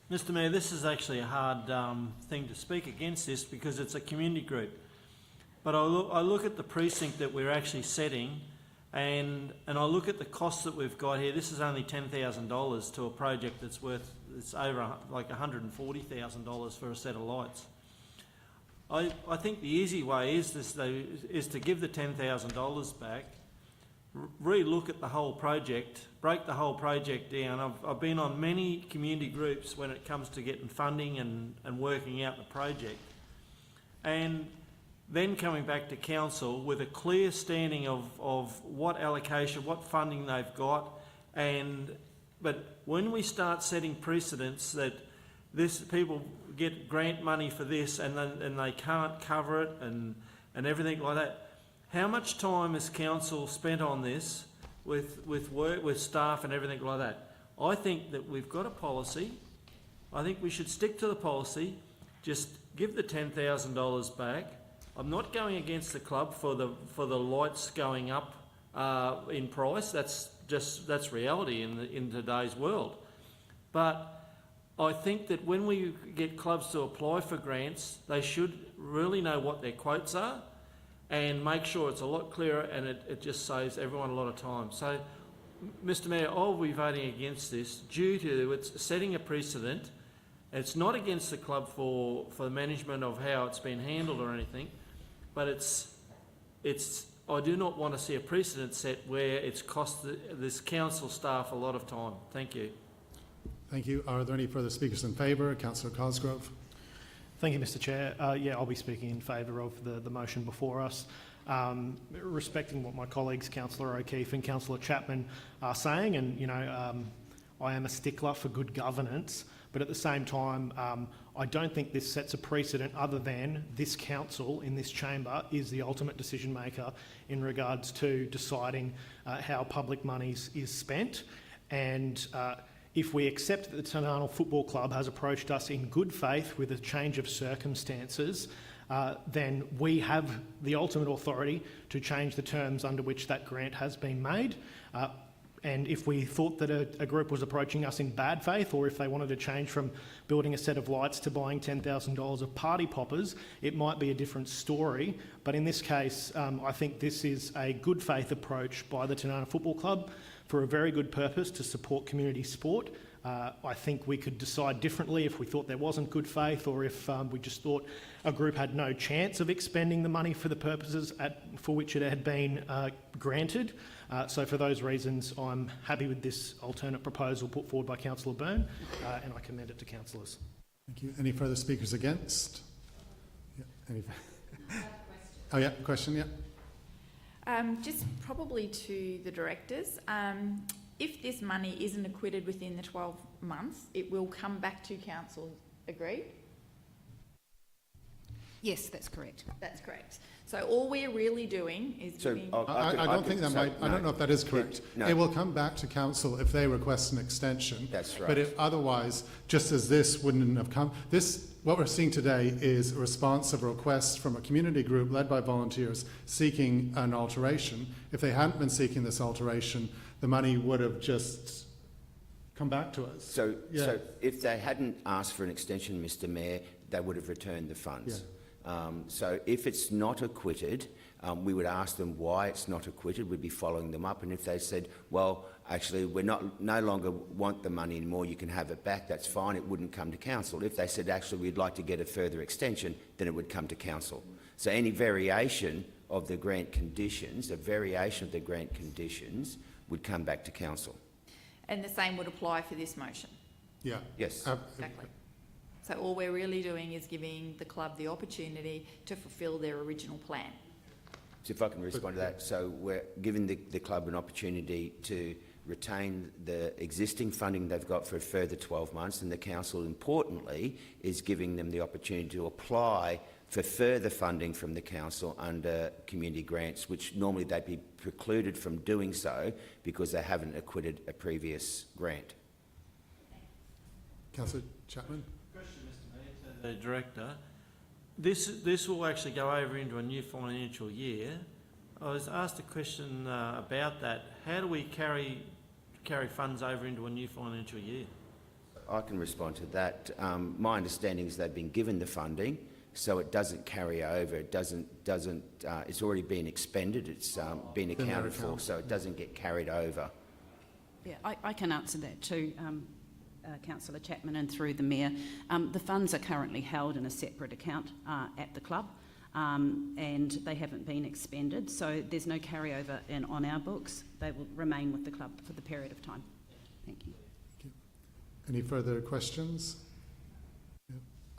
Mr Mayor, this is actually a hard thing to speak against this because it's a community group. But I look at the precinct that we're actually setting and I look at the costs that we've got here. This is only $10,000 to a project that's worth, it's over like $140,000 for a set of lights. I think the easy way is to give the $10,000 back, re-look at the whole project, break the whole project down. I've been on many community groups when it comes to getting funding and working out the project. And then coming back to council with a clear standing of what allocation, what funding they've got. But when we start setting precedents that people get grant money for this and they can't cover it and everything like that, how much time has council spent on this with work, with staff and everything like that? I think that we've got a policy. I think we should stick to the policy. Just give the $10,000 back. I'm not going against the club for the lights going up in price. That's reality in today's world. But I think that when we get clubs to apply for grants, they should really know what their quotes are and make sure it's a lot clearer, and it just saves everyone a lot of time. So, Mr Mayor, I'll be voting against this due to it's setting a precedent. It's not against the club for the management of how it's been handled or anything, but I do not want to see a precedent set where it's cost this council staff a lot of time. Thank you. Thank you. Are there any further speakers in favour? Councillor Cosgrove. Thank you, Mr Chair. Yeah, I'll be speaking in favour of the motion before us. Respecting what my colleagues, Councillor O'Keefe and Councillor Chapman, are saying, and I am a stickler for good governance, but at the same time, I don't think this sets a precedent other than this council in this chamber is the ultimate decision maker in regards to deciding how public monies is spent. And if we accept that the Tanana Football Club has approached us in good faith with a change of circumstances, then we have the ultimate authority to change the terms under which that grant has been made. And if we thought that a group was approaching us in bad faith, or if they wanted to change from building a set of lights to buying $10,000 of party poppers, it might be a different story. But in this case, I think this is a good faith approach by the Tanana Football Club for a very good purpose to support community sport. I think we could decide differently if we thought there wasn't good faith, or if we just thought a group had no chance of expending the money for the purposes for which it had been granted. So for those reasons, I'm happy with this alternate proposal put forward by Councillor Byrne, and I commend it to councillors. Thank you. Any further speakers against? Yeah, oh yeah, question, yeah. Just probably to the directors, if this money isn't acquitted within the 12 months, it will come back to council. Agreed? Yes, that's correct. That's correct. So all we're really doing is giving... I don't think that might... I don't know if that is correct. No. It will come back to council if they request an extension. That's right. But if otherwise, just as this wouldn't have come... What we're seeing today is a response of a request from a community group led by volunteers seeking an alteration. If they hadn't been seeking this alteration, the money would have just come back to us. So if they hadn't asked for an extension, Mr Mayor, they would have returned the funds. Yeah. So if it's not acquitted, we would ask them why it's not acquitted. We'd be following them up, and if they said, well, actually, we're no longer want the money anymore, you can have it back, that's fine, it wouldn't come to council. If they said, actually, we'd like to get a further extension, then it would come to council. So any variation of the grant conditions, would come back to council. And the same would apply for this motion? Yeah. Yes. Exactly. So all we're really doing is giving the club the opportunity to fulfil their original plan. So if I can respond to that, so we're giving the club an opportunity to retain the existing funding they've got for a further 12 months, and the council, importantly, is giving them the opportunity to apply for further funding from the council under community grants, which normally they'd be precluded from doing so because they haven't acquitted a previous grant. Councillor Chapman? Question, Mr Mayor, to the Director. This will actually go over into a new financial year. I was asked a question about that. How do we carry funds over into a new financial year? I can respond to that. My understanding is they've been given the funding, so it doesn't carry over. It doesn't. It's already been expended. It's been accounted for, so it doesn't get carried over. Yeah, I can answer that too, Councillor Chapman, and through the Mayor. The funds are currently held in a separate account at the club, and they haven't been expended, so there's no carryover on our books. They will remain with the club for the period of time. Thank you. Any further questions?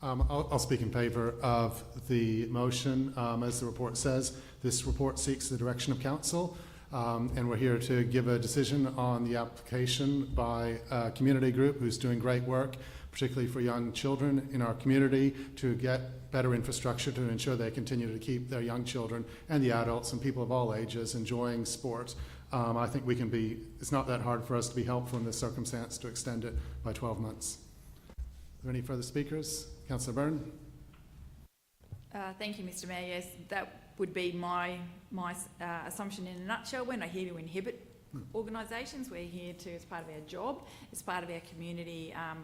I'll speak in favour of the motion. As the report says, this report seeks the direction of council, and we're here to give a decision on the application by a community group who's doing great work, particularly for young children in our community, to get better infrastructure to ensure they continue to keep their young children and the adults and people of all ages enjoying sport. I think we can be, it's not that hard for us to be helpful in this circumstance to extend it by 12 months. Are there any further speakers? Councillor Byrne? Thank you, Mr Mayor. Yes, that would be my assumption in a nutshell. We're not here to inhibit organisations. We're here to, as part of our job, as part of our community, our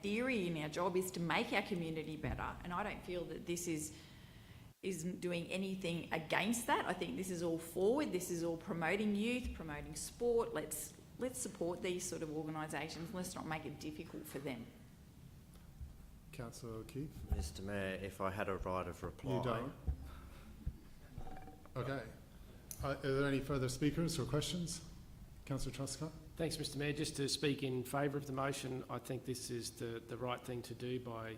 theory in our job is to make our community better. And I don't feel that this is doing anything against that. I think this is all forward. This is all promoting youth, promoting sport. Let's support these sort of organisations. Let's not make it difficult for them. Councillor O'Keefe? Mr Mayor, if I had a right of reply... You don't? Okay. Are there any further speakers or questions? Councillor Truscott? Thanks, Mr Mayor. Just to speak in favour of the motion, I think this is the right thing to do by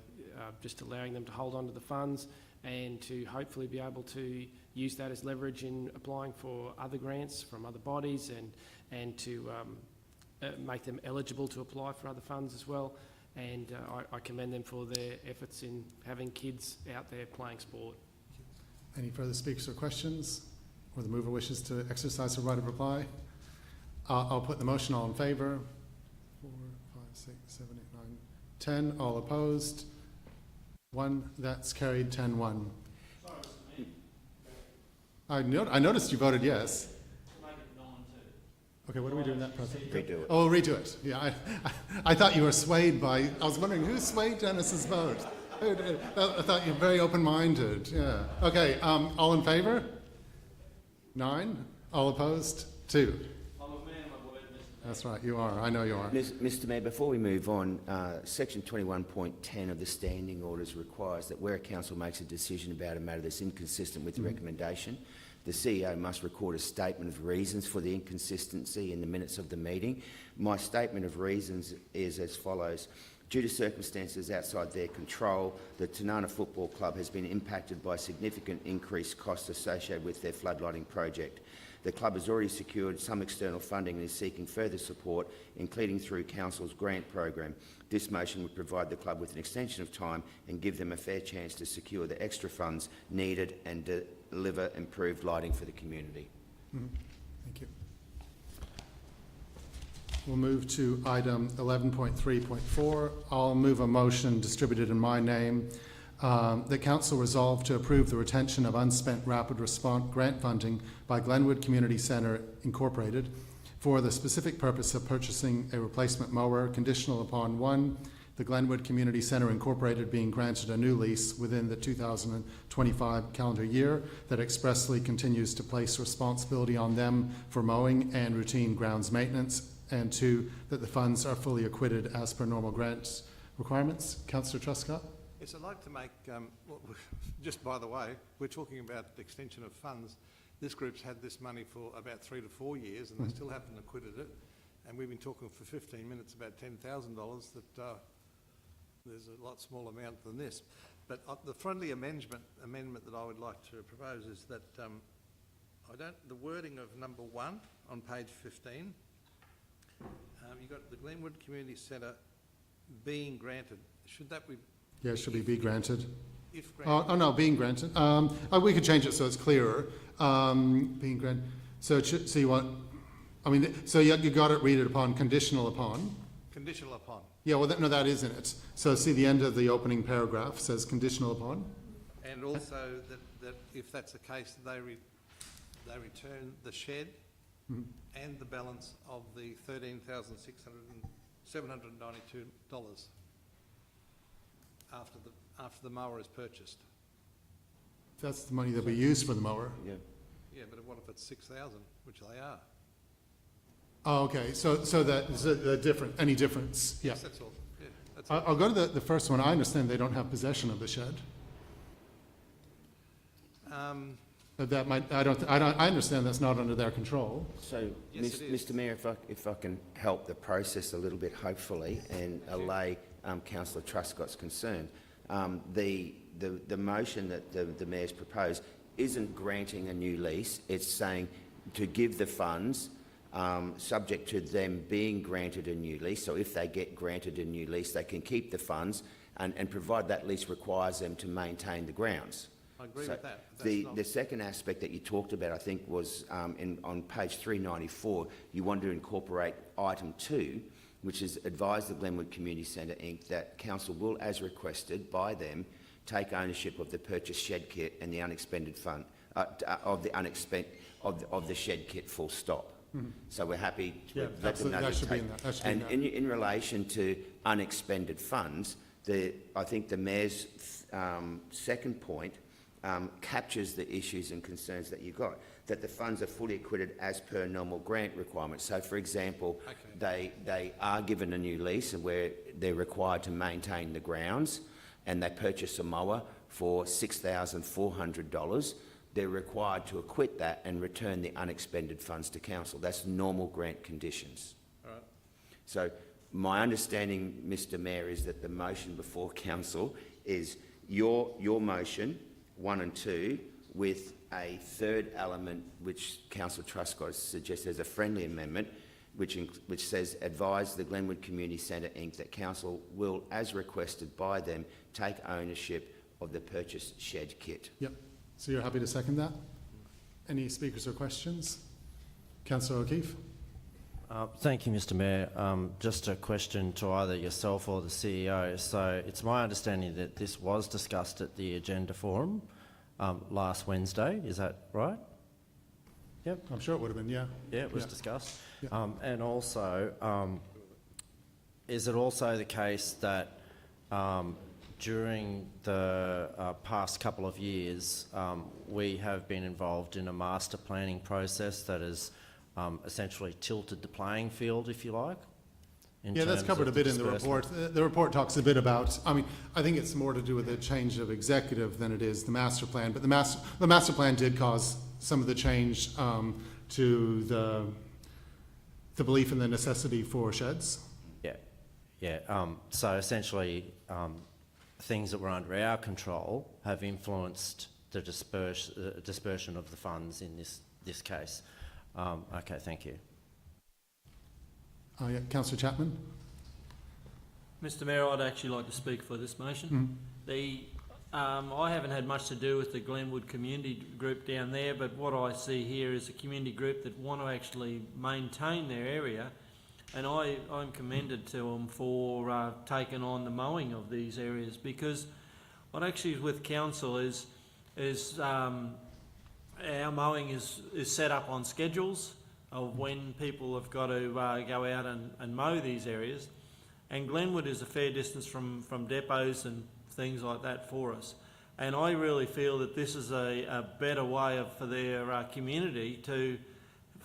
just allowing them to hold on to the funds and to hopefully be able to use that as leverage in applying for other grants from other bodies and to make them eligible to apply for other funds as well. And I commend them for their efforts in having kids out there playing sport. Any further speakers or questions? Or the mover wishes to exercise her right of reply? I'll put the motion. All in favour? 4, 5, 6, 7, 8, 9, 10. All opposed? 1. That's carried. 10-1. I noticed you voted yes. Okay, what do we do in that process? Redo it. Oh, redo it. Yeah, I thought you were swayed by... I was wondering who swayed Dennis's vote. I thought you were very open-minded. Yeah. Okay, all in favour? 9. All opposed? 2. I'm a man of my word, Mr Mayor. That's right, you are. I know you are. Mr Mayor, before we move on, section 21.10 of the standing orders requires that where a council makes a decision about a matter that's inconsistent with the recommendation, the CEO must record a statement of reasons for the inconsistency in the minutes of the meeting. My statement of reasons is as follows. Due to circumstances outside their control, the Tanana Football Club has been impacted by significant increased costs associated with their floodlighting project. The club has already secured some external funding and is seeking further support, including through Council's grant program. This motion would provide the club with an extension of time and give them a fair chance to secure the extra funds needed and deliver improved lighting for the community. Thank you. We'll move to item 11.3.4. I'll move a motion distributed in my name that Council resolve to approve the retention of unspent rapid response grant funding by Glenwood Community Centre Incorporated for the specific purpose of purchasing a replacement mower, conditional upon 1, the Glenwood Community Centre Incorporated being granted a new lease within the 2025 calendar year that expressly continues to place responsibility on them for mowing and routine grounds maintenance, and 2, that the funds are fully acquitted as per normal grant requirements. Councillor Truscott? Yes, I'd like to make, just by the way, we're talking about the extension of funds. This group's had this money for about 3 to 4 years and they still haven't acquitted it. And we've been talking for 15 minutes about $10,000 that there's a lot smaller amount than this. But the friendly amendment that I would like to propose is that the wording of number 1 on page 15, you've got the Glenwood Community Centre being granted. Should that be? Yeah, it should be granted. If granted. Oh, no, being granted. We could change it so it's clearer. Being granted. So, so you want, so you got it, read it upon, conditional upon. Conditional upon. Yeah, well, no, that is in it. So see the end of the opening paragraph says conditional upon. And also that if that's the case, they return the shed and the balance of the $13,792 after the mower is purchased. That's the money that we use for the mower. Yeah. Yeah, but what if it's 6,000, which they are? Oh, okay. So that's the different. Any difference? Yeah. Yes, that's all. Yeah, that's all. I'll go to the first one. I understand they don't have possession of the shed. That might. I understand that's not under their control. So, Yes, Mr. Mayor, if I can help the process a little bit, hopefully, and allay Councillor Truscott's concern, the motion that the Mayor's proposed isn't granting a new lease. It's saying to give the funds subject to them being granted a new lease. So if they get granted a new lease, they can keep the funds and provide that lease requires them to maintain the grounds. I agree with that. The second aspect that you talked about, I think, was on page 394, you wanted to incorporate item 2, which is advise the Glenwood Community Centre Inc. that council will, as requested by them, take ownership of the purchased shed kit and the unexpended fund of the shed kit. Full stop. Mm-hmm. So we're happy to Yeah, let them know that to should be take. in that. That should be And in that. in relation to unexpended funds, I think the Mayor's second point captures the issues and concerns that you've got, that the funds are fully acquitted as per normal grant requirements. So, for example, they are given a new lease where they're required to maintain the grounds and they purchase a mower for $6,400, they're required to acquit that and return the unexpended funds to council. That's normal grant conditions. All right. So my understanding, Mr. Mayor, is that the motion before council is your motion, 1 and 2, with a third element which Councillor Truscott suggests as a friendly amendment, which says advise the Glenwood Community Centre Inc. that council will, as requested by them, take ownership of the purchased shed kit. Yep. So you're happy to second that? Any speakers or questions? Councillor O'Keefe. Thank you, Mr. Mayor. Just a question to either yourself or the CEO. So it's my understanding that this was discussed at the agenda forum last Wednesday. Is that right? Yep. I'm sure it would have been, yeah. Yeah, it was discussed. Yeah. And also, is it also the case that during the past couple of years, we have been involved in a master planning process that has essentially tilted the playing field, if you like? Yeah, that's covered a bit in the report. The report talks a bit about, I think it's more to do with the change of executive than it is the master plan, but the master plan did cause some of the change to the belief in the necessity for sheds. So essentially, things that were under our control have influenced the dispersion of the funds in this case. Okay, thank you. Yeah, Councillor Chapman. Mr. Mayor, I'd actually like to speak for this motion. I haven't had much to do with the Glenwood community group down there, but what I see here is a community group that want to actually maintain their area, and I'm commended to them for taking on the mowing of these areas, because what actually is with council is our mowing is set up on schedules of when people have got to go out and mow these areas, and Glenwood is a fair distance from depots and things like that for us. And I really feel that this is a better way for their community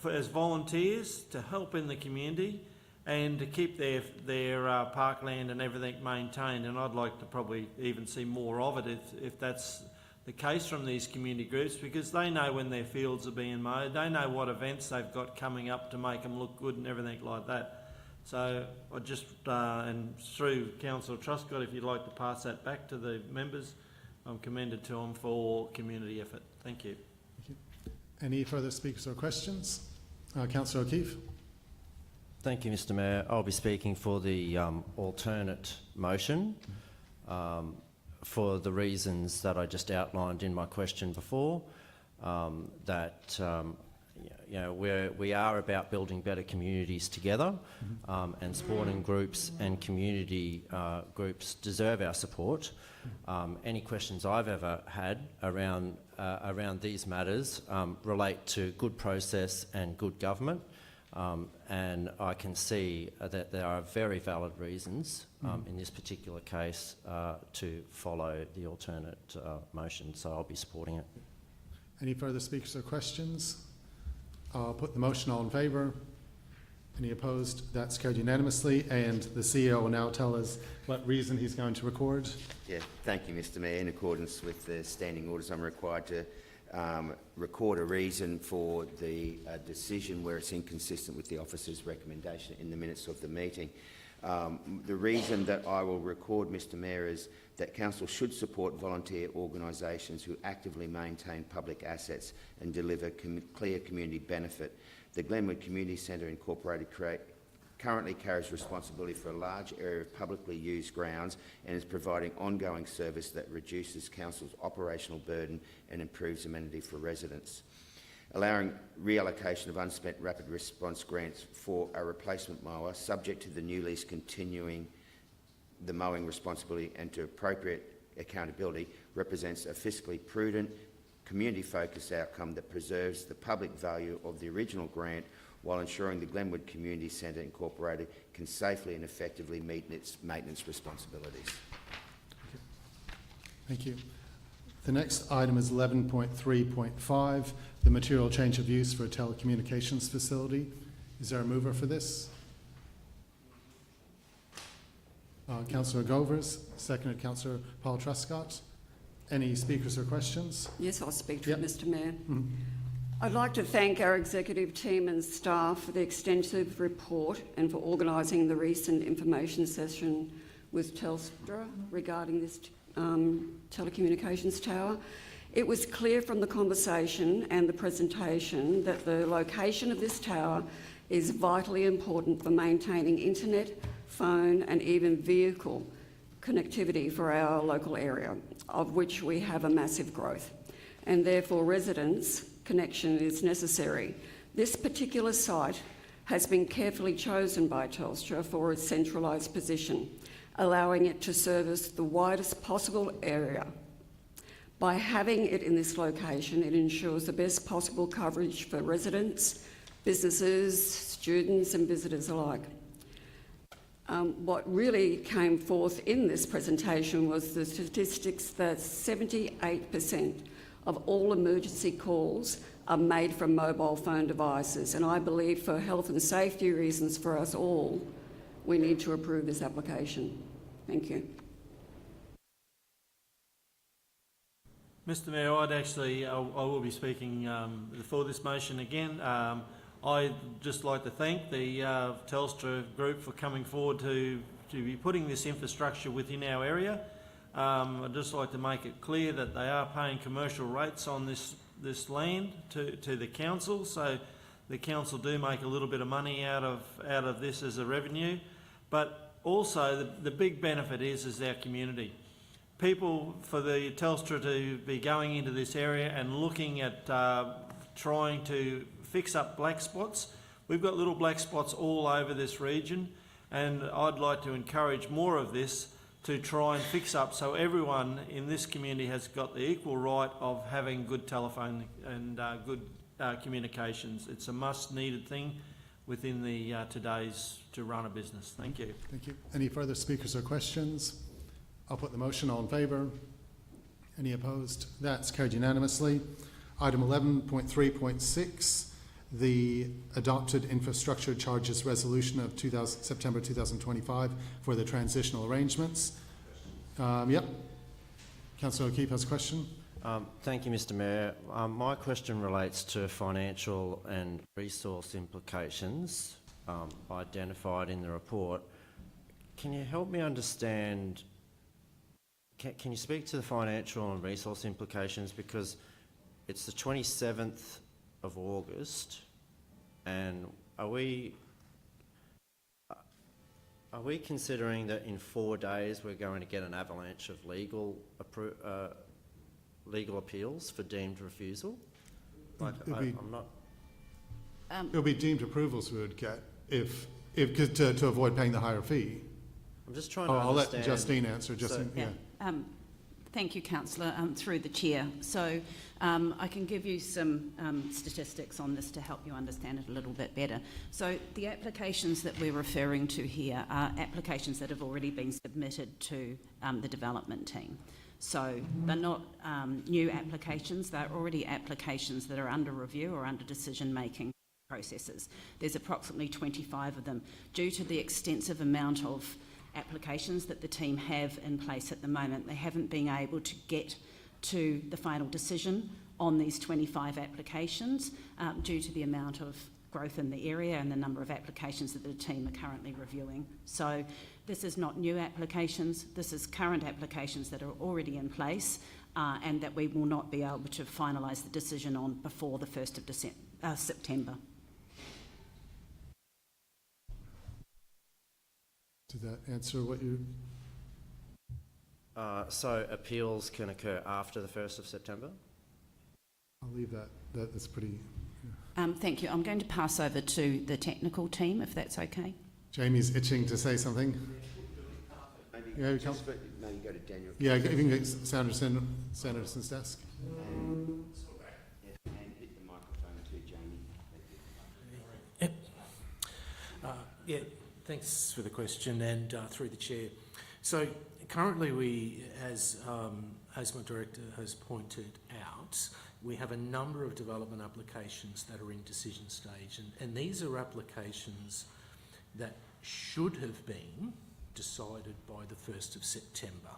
as volunteers to help in the community and to keep their parkland and everything maintained. And I'd like to probably even see more of it if that's the case from these community groups, because they know when their fields are being mowed, they know what events they've got coming up to make them look good and everything like that. So I just, and through Councillor Truscott, if you'd like to pass that back to the members, I'm commended to them for community effort. Thank you. Any further speakers or questions? Councillor O'Keefe. Thank you, Mr Mayor. I'll be speaking for the alternate motion for the reasons that I just outlined in my question before, that you know, we are about building better communities together, and sporting groups and community groups deserve our support. Any questions I've ever had around these matters relate to good process and good government, and I can see that there are very valid reasons in this particular case to follow the alternate motion, so I'll be supporting it. Any further speakers or questions? I'll put the motion. All in favour? Any opposed? That's carried unanimously. And the CEO will now tell us what reason he's going to record. Yeah, thank you, Mr Mayor. In accordance with the standing orders, I'm required to record a reason for the decision where it's inconsistent with the officer's recommendation in the minutes of the meeting. The reason that I will record, Mr Mayor, is that Council should support volunteer organisations who actively maintain public assets and deliver clear community benefit. The Glenwood Community Centre Incorporated currently carries responsibility for a large area of publicly used grounds and is providing ongoing service that reduces Council's operational burden and improves amenity for residents. Allowing reallocation of unspent rapid response grants for a replacement mower, subject to the new lease continuing the mowing responsibility and to appropriate accountability, represents a fiscally prudent, community-focused outcome that preserves the public value of the original grant while ensuring the Glenwood Community Centre Incorporated can safely and effectively meet its maintenance responsibilities. Thank you. The next item is 11.3.5, the material change of use for a telecommunications facility. Is there a mover for this? Councillor Govers, seconded Councillor Paul Truscott. Any speakers or questions? Yes, I'll speak to it, Mr Mayor. I'd like to thank our executive team and staff for the extensive report and for organising the recent information session with Telstra regarding this telecommunications tower. It was clear from the conversation and the presentation that the location of this tower is vitally important for maintaining internet, phone and even vehicle connectivity for our local area, of which we have a massive growth, and therefore residents' connection is necessary. This particular site has been carefully chosen by Telstra for its centralised position, allowing it to service the widest possible area. By having it in this location, it ensures the best possible coverage for residents, businesses, students and visitors alike. What really came forth in this presentation was the statistics that 78% of all emergency calls are made from mobile phone devices, and I believe for health and safety reasons for us all, we need to approve this application. Thank you. Mr Mayor, I will be speaking for this motion again. I'd just like to thank the Telstra group for coming forward to be putting this infrastructure within our area. I'd just like to make it clear that they are paying commercial rates on this land to the council, so the council do make a little bit of money out of this as a revenue. But also the big benefit is our community. People, for the Telstra to be going into this area and looking at trying to fix up black spots. We've got little black spots all over this region, and I'd like to encourage more of this to try and fix up so everyone in this community has got the equal right of having good telephone and good communications. It's a must-needed thing within the today's to run a business. Thank you. Thank you. Any further speakers or questions? I'll put the motion. All in favour? Any opposed? That's carried unanimously. Item 11.3.6, the adopted infrastructure charges resolution of September 2025 for the transitional arrangements. Yep. Councillor O'Keefe has a question. Thank you, Mr Mayor. My question relates to financial and resource implications identified in the report. Can you help me understand, can you speak to the financial and resource implications? Because it's the 27th of August, and are we considering that in 4 days we're going to get an avalanche of legal appeals for deemed refusal? Like, I'm not... It'll be deemed approvals we would get if to avoid paying the higher fee. I'm just trying to I'll let understand. Justine answer. Justine, Thank you, Councillor, through the chair. So I can give you some statistics on this to help you understand it a little bit better. So the applications that we're referring to here are applications that have already been submitted to the development team. So they're not new applications, they're already applications that are under review or under decision-making processes. There's approximately 25 of them. Due to the extensive amount of applications that the team have in place at the moment, they haven't been able to get to the final decision on these 25 applications due to the amount of growth in the area and the number of applications that the team are currently reviewing. So this is not new applications, this is current applications that are already in place and that we will not be able to finalise the decision on before the 1st of September. Did that answer what you... So appeals can occur after the 1st of September? I'll leave that. That's pretty... Thank you. I'm going to pass over to the technical team, if that's okay. Jamie's itching to say something. Maybe Yeah, maybe go to Daniel. Yeah, if you can get Sanderson's desk. And hit the microphone too, Jamie. Yeah, thanks for the question, and through the chair. So currently we, as my director has pointed out, we have a number of development applications that are in decision stage, and these are applications that should have been decided by the 1st of September.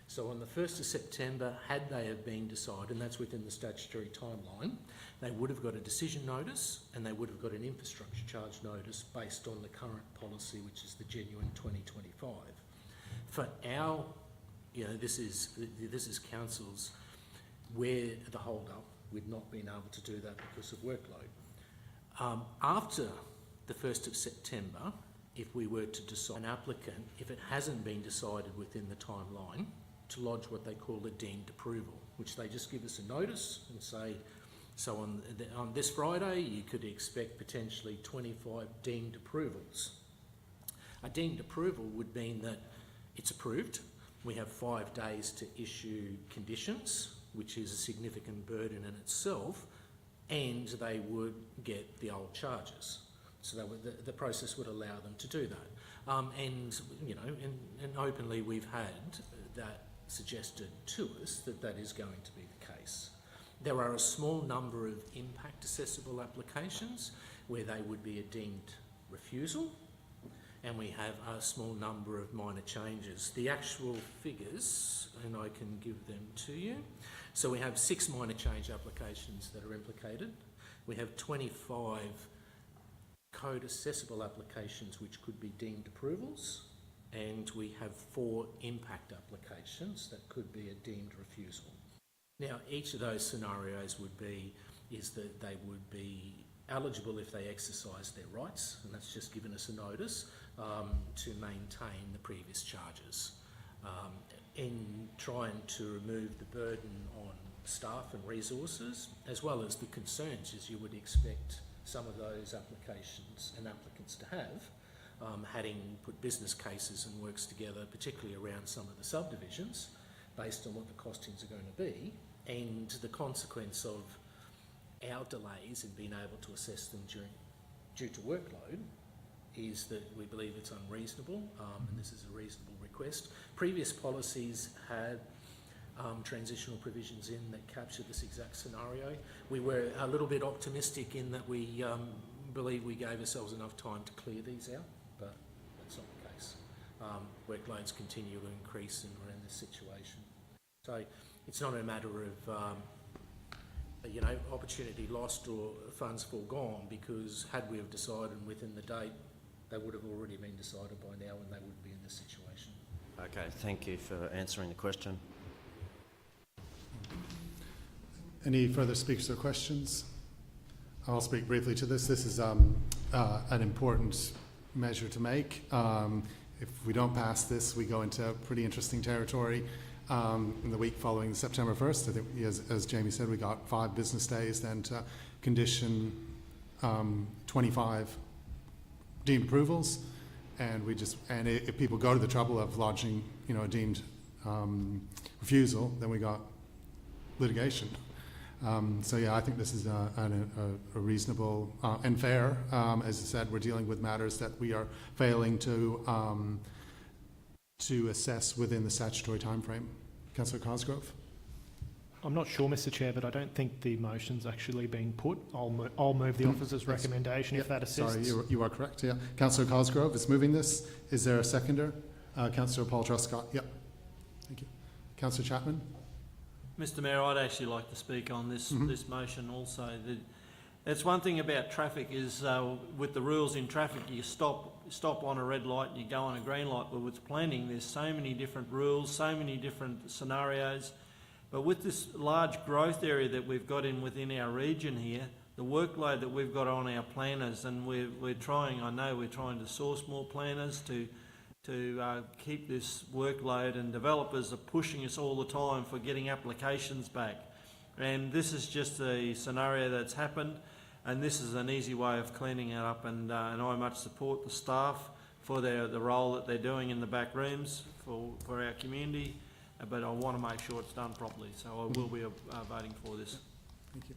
So on the 1st of September, had they have been decided, and that's within the statutory timeline, they would have got a decision notice and they would have got an infrastructure charge notice based on the current policy, which is the genuine 2025. For our, this is council's, where the hold-up with not being able to do that because of workload. After the 1st of September, if we were to decide an applicant, if it hasn't been decided within the timeline, to lodge what they call a deemed approval, which they just give us a notice and say, so on this Friday you could expect potentially 25 deemed approvals. A deemed approval would mean that it's approved. We have 5 days to issue conditions, which is a significant burden in itself, and they would get the old charges. So the process would allow them to do that. And openly we've had that suggested to us that is going to be the case. There are a small number of impact assessable applications where they would be a deemed refusal, and we have a small number of minor changes. The actual figures, and I can give them to you. So we have 6 minor change applications that are implicated. We have 25 code assessable applications which could be deemed approvals, and we have 4 impact applications that could be a deemed refusal. Now, each of those scenarios is that they would be eligible if they exercise their rights, and that's just given us a notice, to maintain the previous charges. In trying to remove the burden on staff and resources, as well as the concerns as you would expect some of those applications and applicants to have, having put business cases and works together, particularly around some of the subdivisions, based on what the costings are going to be, and the consequence of our delays in being able to assess them due to workload is that we believe it's unreasonable, and this is a reasonable request. Previous policies had transitional provisions in that captured this exact scenario. We were a little bit optimistic in that we believe we gave ourselves enough time to clear these out, but that's not the case. Workloads continue to increase and we're in this situation. So it's not a matter of opportunity lost or funds foregone, because had we have decided within the date, they would have already been decided by now and they would be in this situation. Okay, thank you for answering the question. Any further speakers or questions? I'll speak briefly to this. This is an important measure to make. If we don't pass this, we go into pretty interesting territory. In the week following September 1st, I think, as Jamie said, we got 5 business days then to condition 25 deemed approvals, and if people go to the trouble of lodging, a deemed refusal, then we got litigation. So yeah, I think this is a reasonable and fair. As I said, we're dealing with matters that we are failing to assess within the statutory timeframe. Councillor Cosgrove. I'm not sure, Mr. Chair, but I don't think the motion's actually been put. I'll move the officer's recommendation if that assists. Sorry, you are correct. Yeah, Councillor Cosgrove is moving this. Is there a seconder? Councillor Paul Truscott. Yep. Thank you. Councillor Chapman. Mr. Mayor, I'd actually like to speak on this this motion also. It's one thing about traffic is with the rules in traffic, you stop on a red light and you go on a green light. But with planning, there's so many different rules, so many different scenarios. But with this large growth area that we've got within our region here, the workload that we've got on our planners, and we're trying to source more planners to keep this workload, and developers are pushing us all the time for getting applications back. And this is just a scenario that's happened, and this is an easy way of cleaning it up, and I much support the staff for the role that they're doing in the back rooms for our community, but I want to make sure it's done properly, so I will be voting for this. Thank you.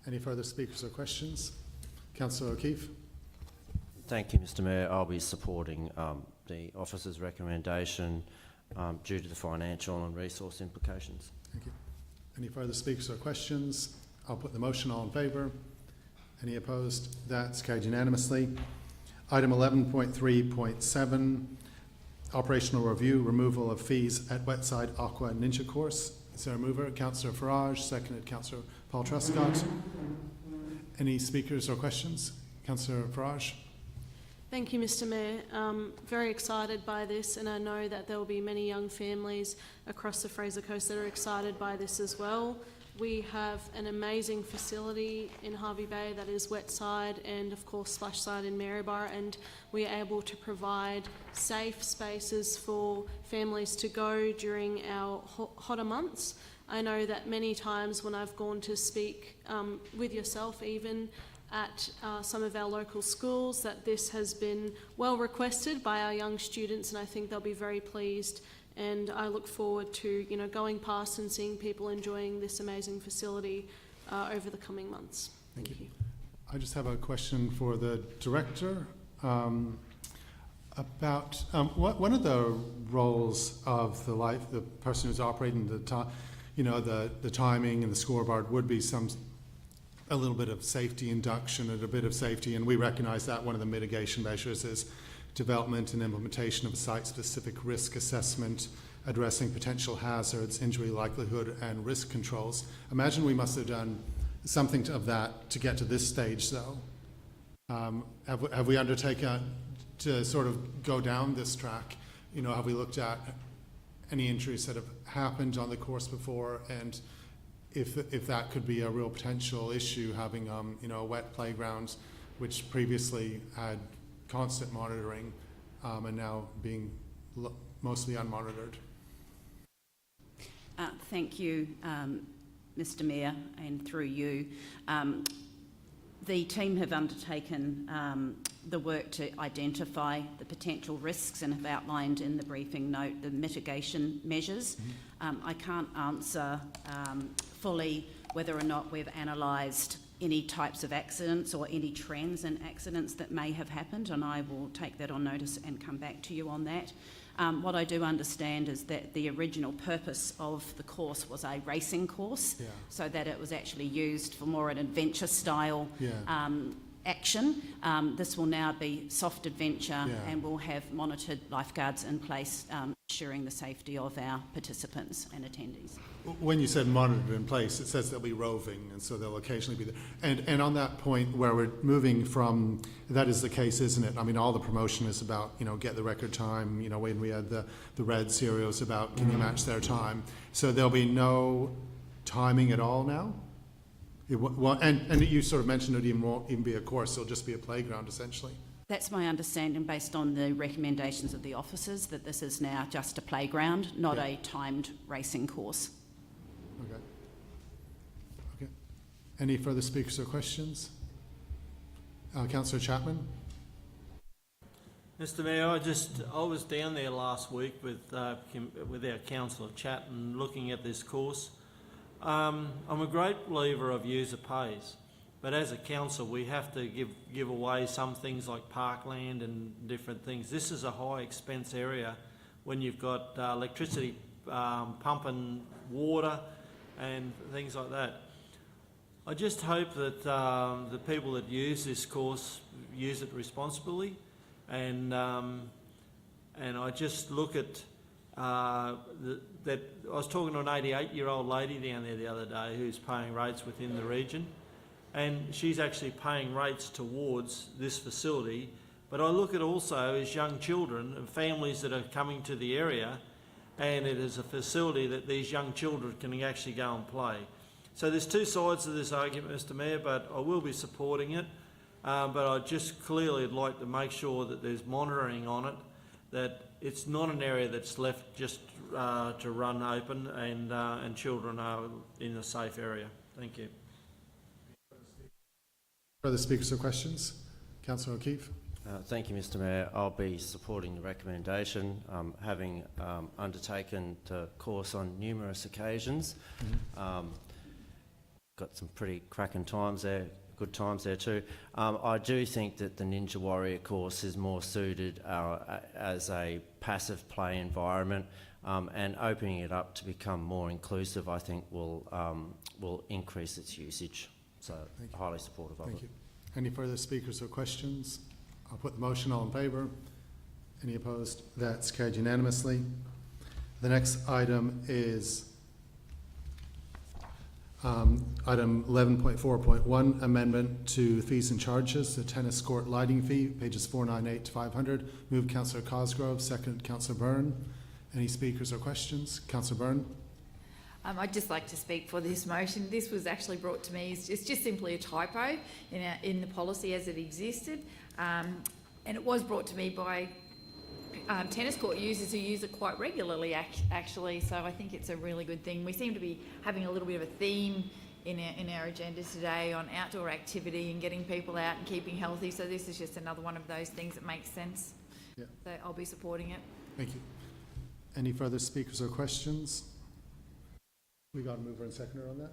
Any further speakers or questions? Councillor O'Keefe. Thank you, Mr. Mayor. I'll be supporting the officer's recommendation due to the financial and resource implications. Thank you. Any further speakers or questions? I'll put the motion. All in favour? Any opposed? That's carried unanimously. Item 11.3.7, operational review, removal of fees at Wetside Aqua Ninja Course. Is there a mover? Councillor Farage, seconded Councillor Paul Truscott. Any speakers or questions? Councillor Farage. Thank you, Mr. Mayor. Very excited by this, and I know that there will be many young families across the Fraser Coast that are excited by this as well. We have an amazing facility in Hervey Bay that is Wetside and, of course, Splashside in Maryborough, and we are able to provide safe spaces for families to go during our hotter months. I know that many times when I've gone to speak with yourself even, at some of our local schools, that this has been well requested by our young students, and I think they'll be very pleased, and I look forward to going past and seeing people enjoying this amazing facility over the coming months. Thank you. I just have a question for the director about one of the roles of the person who's operating the timing and the scoreboard would be a little bit of safety induction and a bit of safety, and we recognise that one of the mitigation measures is development and implementation of a site-specific risk assessment addressing potential hazards, injury likelihood and risk controls. Imagine we must have done something of that to get to this stage though. Have we undertaken to sort of go down this track? Have we looked at any injuries that have happened on the course before, and if that could be a real potential issue, having a wet playground which previously had constant monitoring and now being mostly unmonitored? Thank you, Mr. Mayor, and through you. The team have undertaken the work to identify the potential risks and have outlined in the briefing note the mitigation measures. I can't answer fully whether or not we've analysed any types of accidents or any trends in accidents that may have happened, and I will take that on notice and come back to you on that. What I do understand is that the original purpose of the course was a racing course, so that it was actually used for more an adventure style action. This will now be soft adventure, and we'll have monitored lifeguards in place, ensuring the safety of our participants and attendees. When you said monitored in place, it says they'll be roving, and so they'll occasionally be there. And on that point where we're moving from, that is the case, isn't it? I mean, all the promotion is about, you know, get the record time. You know, when we had the Red Series about can you match their time. So there'll be no timing at all now? And you sort of mentioned it won't even be a course, it'll just be a playground essentially. That's my understanding based on the recommendations of the officers, that this is now just a playground, not a timed racing course. Okay. Any further speakers or questions? Councillor Chapman? Mr Mayor, I was down there last week with our councillor Chapman looking at this course. I'm a great believer of user pays, but as a council we have to give away some things like parkland and different things. This is a high expense area when you've got electricity pumping water and things like that. I just hope that the people that use this course use it responsibly, and I just look at that I was talking to an 88-year-old lady down there the other day who's paying rates within the region, and she's actually paying rates towards this facility. But I look at also as young children and families that are coming to the area, and it is a facility that these young children can actually go and play. So there's two sides to this argument, Mr Mayor, but I will be supporting it. But I just clearly would like to make sure that there's monitoring on it, that it's not an area that's left just to run open, and children are in a safe area. Thank you. Further speakers or questions? Councillor O'Keefe. Thank you, Mr Mayor. I'll be supporting the recommendation, having undertaken the course on numerous occasions. Got some pretty cracking times there, good times there too. I do think that the Ninja Warrior course is more suited as a passive play environment, and opening it up to become more inclusive, I think, will increase its usage. So highly supportive of it. Thank you. Any further speakers or questions? I'll put the motion. All in favour? Any opposed? That's carried unanimously. The next item is item 11.4.1, amendment to fees and charges, the tennis court lighting fee, pages 498 to 500. Moved Councillor Cosgrove, second Councillor Byrne. Any speakers or questions? Councillor Byrne. I'd just like to speak for this motion. This was actually brought to me, it's just simply a typo in the policy as it existed, and it was brought to me by tennis court users who use it quite regularly actually, so I think it's a really good thing. We seem to be having a little bit of a theme in our agenda today on outdoor activity and getting people out and keeping healthy, so this is just another one of those things that makes sense. Yeah. So I'll be supporting it. Thank you. Any further speakers or questions? We got a mover and seconder on that?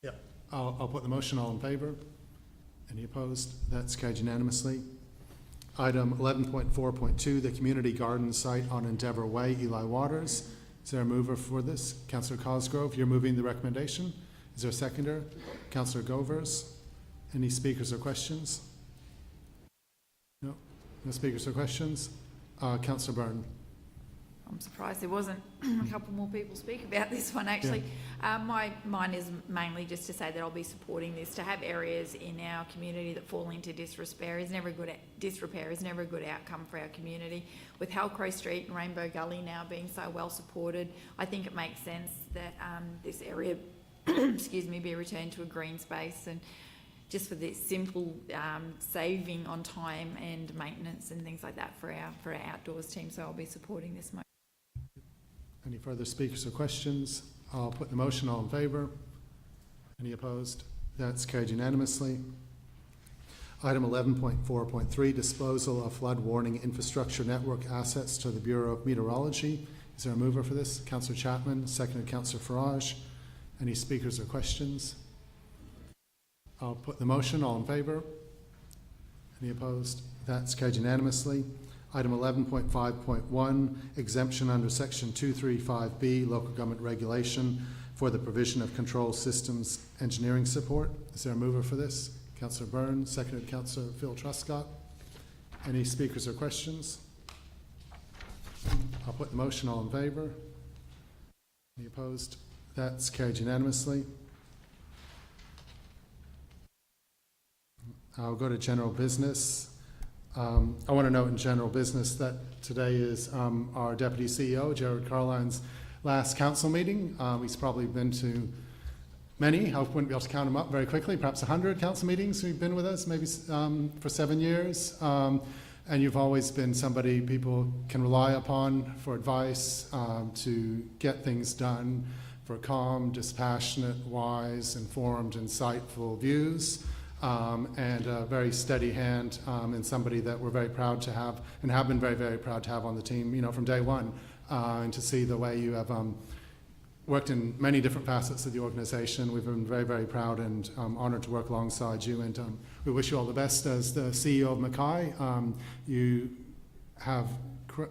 Yeah. I'll put the motion. All in favour? Any opposed? That's carried unanimously. Item 11.4.2, the community garden site on Endeavour Way, Eli Waters. Is there a mover for this? Councillor Cosgrove, you're moving the recommendation. Is there a seconder? Councillor Govers. Any speakers or questions? No? No speakers or questions? Councillor Byrne. I'm surprised there wasn't a couple more people speak about this one actually. Yeah. Mine is mainly just to say that I'll be supporting this. To have areas in our community that fall into disrepair is never a good outcome for our community. With Halcrow Street and Rainbow Gully now being so well supported, I think it makes sense that this area be returned to a green space, and just for this simple saving on time and maintenance and things like that for our outdoors team. So I'll be supporting this motion. Any further speakers or questions? I'll put the motion. All in favour? Any opposed? That's carried unanimously. Item 11.4.3, disposal of flood warning infrastructure network assets to the Bureau of Meteorology. Is there a mover for this? Councillor Chapman, seconded Councillor Farage. Any speakers or questions? I'll put the motion. All in favour? Any opposed? That's carried unanimously. Item 11.5.1, exemption under Section 235B, Local Government Regulation for the provision of control systems engineering support. Is there a mover for this? Councillor Byrne, seconded Councillor Phil Truscott. Any speakers or questions? I'll put the motion. All in favour? Any opposed? That's carried unanimously. I'll go to general business. I want to note in general business that today is our Deputy CEO, Jared Carline's last council meeting. He's probably been to many. I wouldn't be able to count them up very quickly, perhaps 100 council meetings we've been with us, maybe for 7 years. And you've always been somebody people can rely upon for advice, to get things done, for calm, dispassionate, wise, informed, insightful views. And a very steady hand, and somebody that we're very proud to have and have been very, very proud to have on the team, you know, from day one, and to see the way you have worked in many different facets of the organisation. We've been very, very proud and honoured to work alongside you, and we wish you all the best as the CEO of Mackay. You have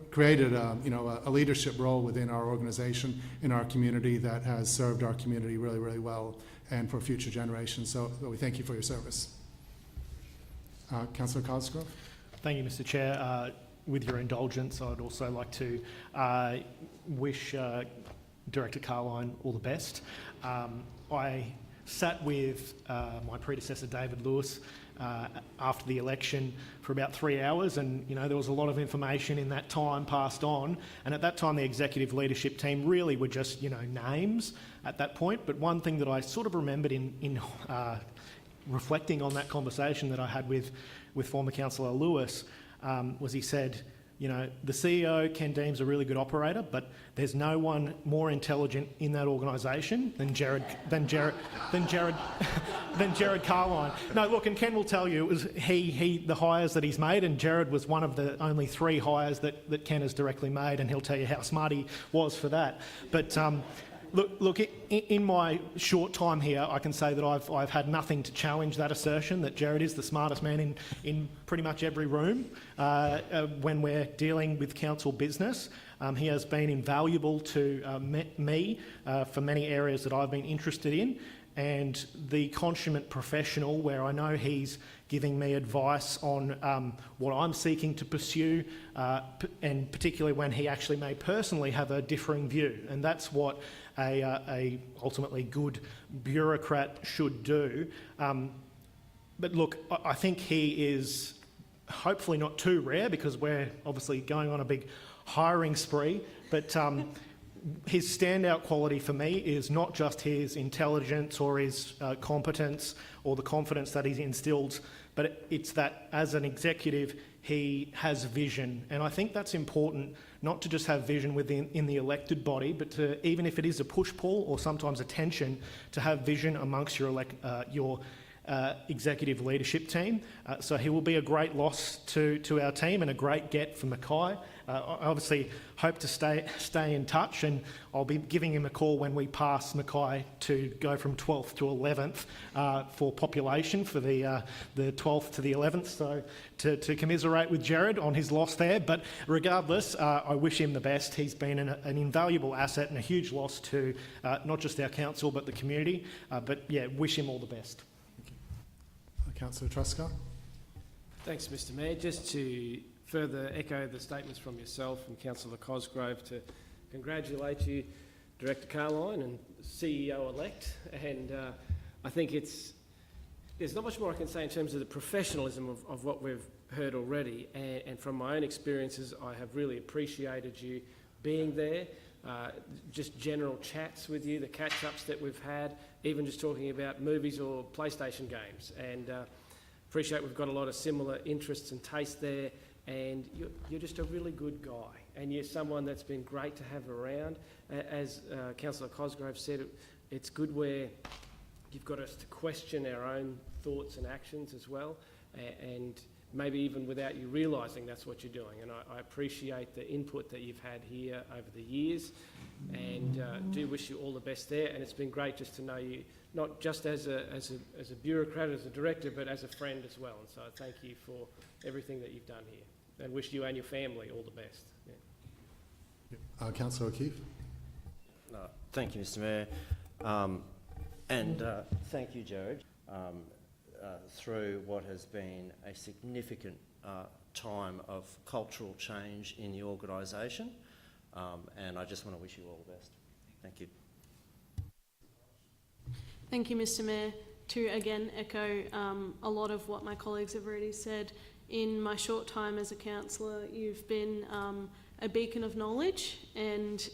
created a leadership role within our organisation, in our community, that has served our community really, really well, and for future generations. So we thank you for your service. Councillor Cosgrove. Thank you, Mr. Chair. With your indulgence, I'd also like to wish Director Carline all the best. I sat with my predecessor, David Lewis, after the election for about 3 hours, and there was a lot of information in that time passed on, and at that time the executive leadership team really were just names at that point. But one thing that I sort of remembered in reflecting on that conversation that I had with former Councillor Lewis was he said, the CEO, Ken Deems, a really good operator, but there's no one more intelligent in that organisation than Jared Carline. No, look, and Ken will tell you it was the hires that he's made, and Jared was one of the only 3 hires that Ken has directly made, and he'll tell you how smart he was for that. But Look, in my short time here, I can say that I've had nothing to challenge that assertion that Jared is the smartest man in pretty much every room when we're dealing with council business. He has been invaluable to me for many areas that I've been interested in, and the consummate professional where I know he's giving me advice on what I'm seeking to pursue, and particularly when he actually may personally have a differing view. And that's what a ultimately good bureaucrat should do. But look, I think he is hopefully not too rare, because we're obviously going on a big hiring spree, but his standout quality for me is not just his intelligence or his competence or the confidence that he's instilled, but it's that as an executive he has vision. And I think that's important, not to just have vision in the elected body, but to, even if it is a push-pull or sometimes a tension, to have vision amongst your executive leadership team. So he will be a great loss to our team and a great get for Mackay. I obviously hope to stay in touch, and I'll be giving him a call when we pass Mackay to go from 12th to 11th for population for the 12th to the 11th, so to commiserate with Jared on his loss there. But regardless, I wish him the best. He's been an invaluable asset and a huge loss to not just our council but the community. But yeah, wish him all the best. Councillor Truscott. Thanks, Mr. Mayor. Just to further echo the statements from yourself and Councillor Cosgrove, to congratulate you, Director Carline and CEO-elect. And I think there's not much more I can say in terms of the professionalism of what we've heard already. And from my own experiences, I have really appreciated you being there, just general chats with you, the catch-ups that we've had, even just talking about movies or PlayStation games. And appreciate we've got a lot of similar interests and tastes there. And you're just a really good guy, and you're someone that's been great to have around. As Councillor Cosgrove said, it's good where you've got us to question our own thoughts and actions as well, and maybe even without you realising that's what you're doing. And I appreciate the input that you've had here over the years, and do wish you all the best there. And it's been great just to know you, not just as a bureaucrat, as a director, but as a friend as well. And so I thank you for everything that you've done here, and wish you and your family all the best. Yeah. Councillor O'Keefe. Thank you, Mr. Mayor. And thank you, Jared. through what has been a significant time of cultural change in the organisation, and I just want to wish you all the best. Thank you. Thank you, Mr. Mayor. To again echo a lot of what my colleagues have already said, in my short time as a councillor, you've been a beacon of knowledge, and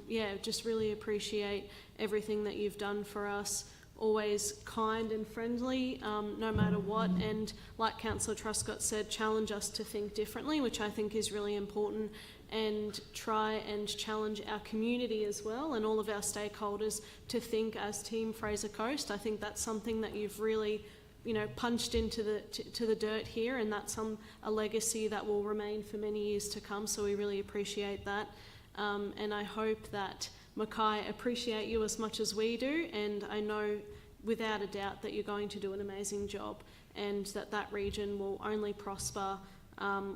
yeah, just really appreciate everything that you've done for us. Always kind and friendly, no matter what, and like Councillor Truscott said, challenge us to think differently, which I think is really important, and try and challenge our community as well and all of our stakeholders to think as Team Fraser Coast. I think that's something that you've really, you know, punched into the dirt here, and that's a legacy that will remain for many years to come. So we really appreciate that, and I hope that Mackay appreciate you as much as we do, and I know without a doubt that you're going to do an amazing job, and that region will only prosper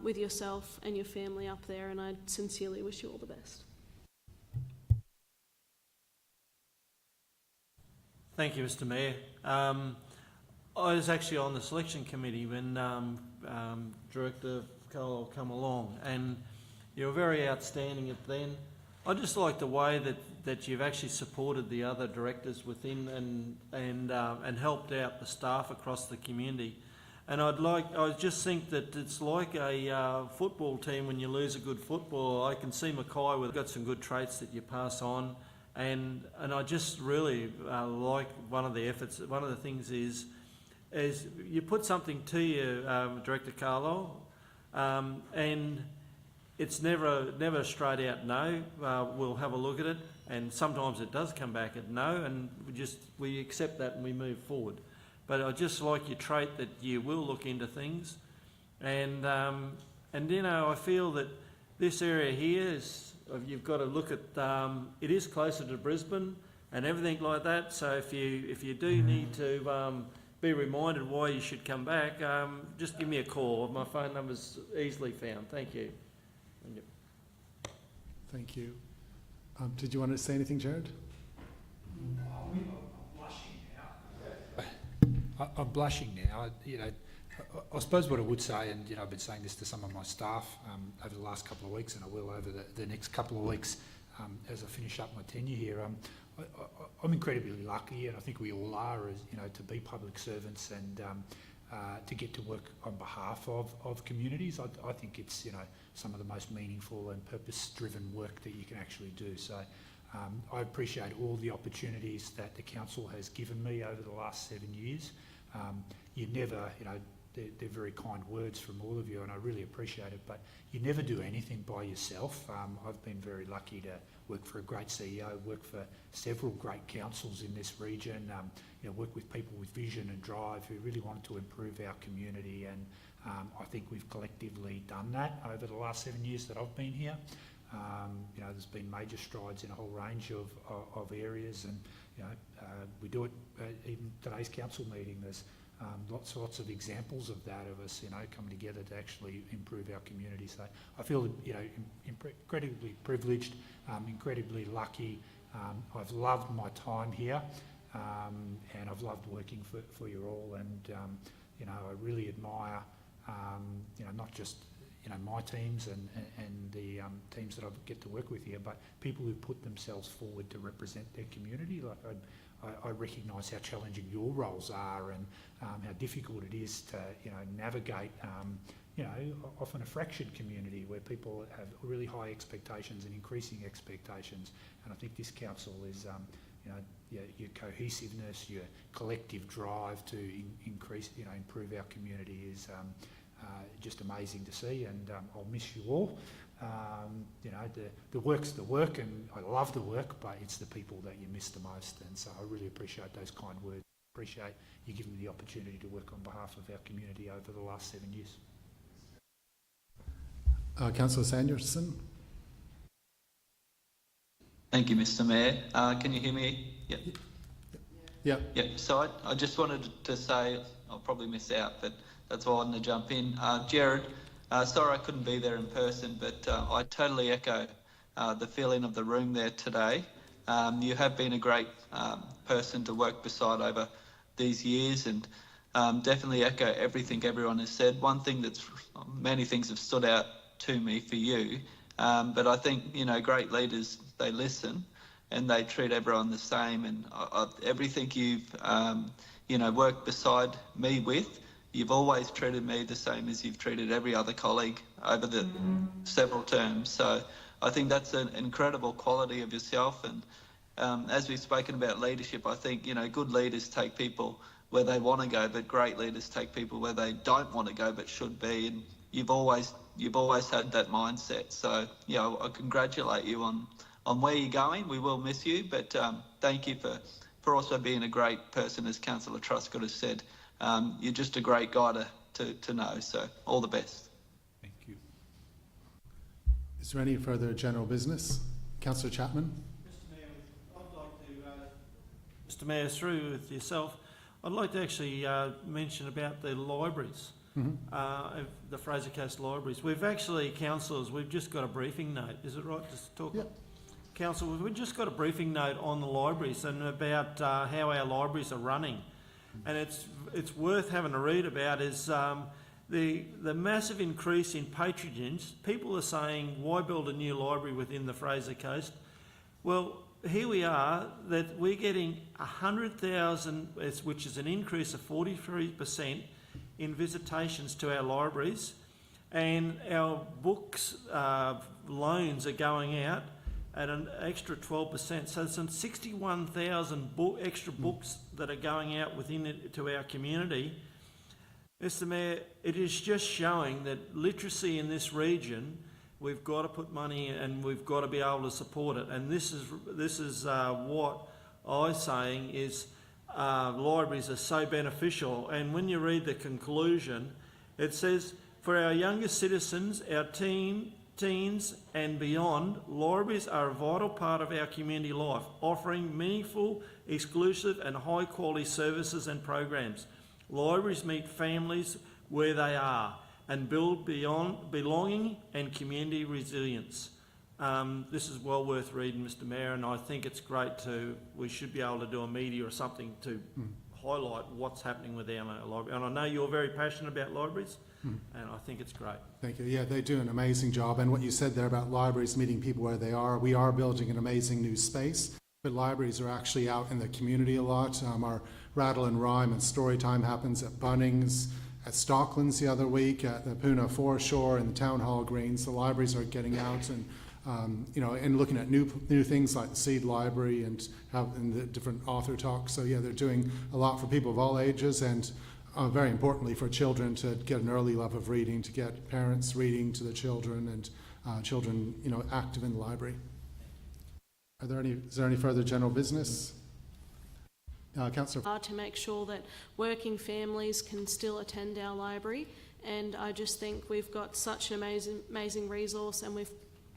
with yourself and your family up there, and I sincerely wish you all the best. Thank you, Mr. Mayor. I was actually on the selection committee when Director Carlo come along, and you were very outstanding at then. I just like the way that you've actually supported the other directors within and helped out the staff across the community. And I just think that it's like a football team when you lose a good football. I can see Mackay with got some good traits that you pass on, and I just really like one of the efforts. One of the things is you put something to you, Director Carlo, and it's never a straight out no. We'll have a look at it, and sometimes it does come back at no, and we accept that and we move forward. But I just like your trait that you will look into things, and you know, I feel that this area here is you've got to look at. It is closer to Brisbane and everything like that. So if you do need to be reminded why you should come back, just give me a call. My phone number's easily found. Thank you. Thank you. Did you want to say anything, Jared? I'm blushing now. You know, I suppose what I would say, and you know, I've been saying this to some of my staff over the last couple of weeks, and I will over the next couple of weeks as I finish up my tenure here. I'm incredibly lucky, and I think we all are, as you know, to be public servants and to get to work on behalf of communities. I think it's, you know, some of the most meaningful and purpose-driven work that you can actually do. So I appreciate all the opportunities that the council has given me over the last 7 years. You never, you know, they're very kind words from all of you, and I really appreciate it, but you never do anything by yourself. I've been very lucky to work for a great CEO, work for several great councils in this region, you know, work with people with vision and drive who really wanted to improve our community, and I think we've collectively done that over the last 7 years that I've been here. You know, there's been major strides in a whole range of areas, and you know, we do it even today's council meeting. There's lots of examples of that, of us, you know, coming together to actually improve our community. So I feel, you know, incredibly privileged, incredibly lucky. I've loved my time here, and I've loved working for you all. And you know, I really admire, you know, not just, you know, my teams and the teams that I get to work with here, but people who put themselves forward to represent their community. Like I recognise how challenging your roles are, and how difficult it is to, you know, navigate, you know, often a fractured community where people have really high expectations and increasing expectations. And I think this council is, you know, your cohesiveness, your collective drive to increase, you know, improve our community is just amazing to see, and I'll miss you all. You know, the work's the work, and I love the work, but it's the people that you miss the most, and so I really appreciate those kind words. Appreciate you giving me the opportunity to work on behalf of our community over the last 7 years. Councillor Sanderson. Thank you, Mr. Mayor. Can you hear me? Yep. Yeah. Yep. So I just wanted to say, I'll probably miss out, but that's why I wanted to jump in. Jared, sorry I couldn't be there in person, but I totally echo the feeling of the room there today. You have been a great person to work beside over these years, and definitely echo everything everyone has said. One thing many things have stood out to me for you, but I think, you know, great leaders, they listen and they treat everyone the same. And everything you've, you know, worked beside me with, you've always treated me the same as you've treated every other colleague over the several terms. So I think that's an incredible quality of yourself. And as we've spoken about leadership, I think, you know, good leaders take people where they want to go, but great leaders take people where they don't want to go but should be. And you've always had that mindset. So, you know, I congratulate you on where you're going. We will miss you, but thank you for also being a great person, as Councillor Truscott has said. You're just a great guy to know. So all the best. Thank you. Is there any further general business? Councillor Chapman. Mr Mayor, through with yourself, I'd like to actually mention about the libraries, the Fraser Coast libraries. We've actually, councillors, we've just got a briefing note. Is it right to talk? Yep. Council, we've just got a briefing note on the libraries and about how our libraries are running. And it's worth having a read about is the massive increase in patronage. People are saying, why build a new library within the Fraser Coast? Well, here we are, that we're getting 100,000, which is an increase of 43% in visitations to our libraries, and our books loans are going out at an extra 12%. So some 61,000 extra books that are going out to our community. Mr Mayor, it is just showing that literacy in this region, we've got to put money and we've got to be able to support it. And this is what I'm saying is libraries are so beneficial. And when you read the conclusion, it says, for our younger citizens, our teens and beyond, libraries are a vital part of our community life, offering meaningful, exclusive and high quality services and programs. Libraries meet families where they are and build beyond belonging and community resilience. This is well worth reading, Mr Mayor, and I think it's great we should be able to do a media or something to highlight what's happening with our library. And I know you're very passionate about libraries, and I think it's great. Thank you. Yeah, they do an amazing job. And what you said there about libraries meeting people where they are, we are building an amazing new space, but libraries are actually out in the community a lot. Our Rattle and Rhyme and Story Time happens at Bunnings, at Stocklands the other week, at the Puna Foreshore and the Town Hall Greens. The libraries are getting out and you know, and looking at new things like the Seed Library and the different author talks. So yeah, they're doing a lot for people of all ages, and very importantly for children to get an early love of reading, to get parents reading to the children, and children, you know, active in the library. Is there any further general business? Councillor. To make sure that working families can still attend our library, and I just think we've got such an amazing resource, and we've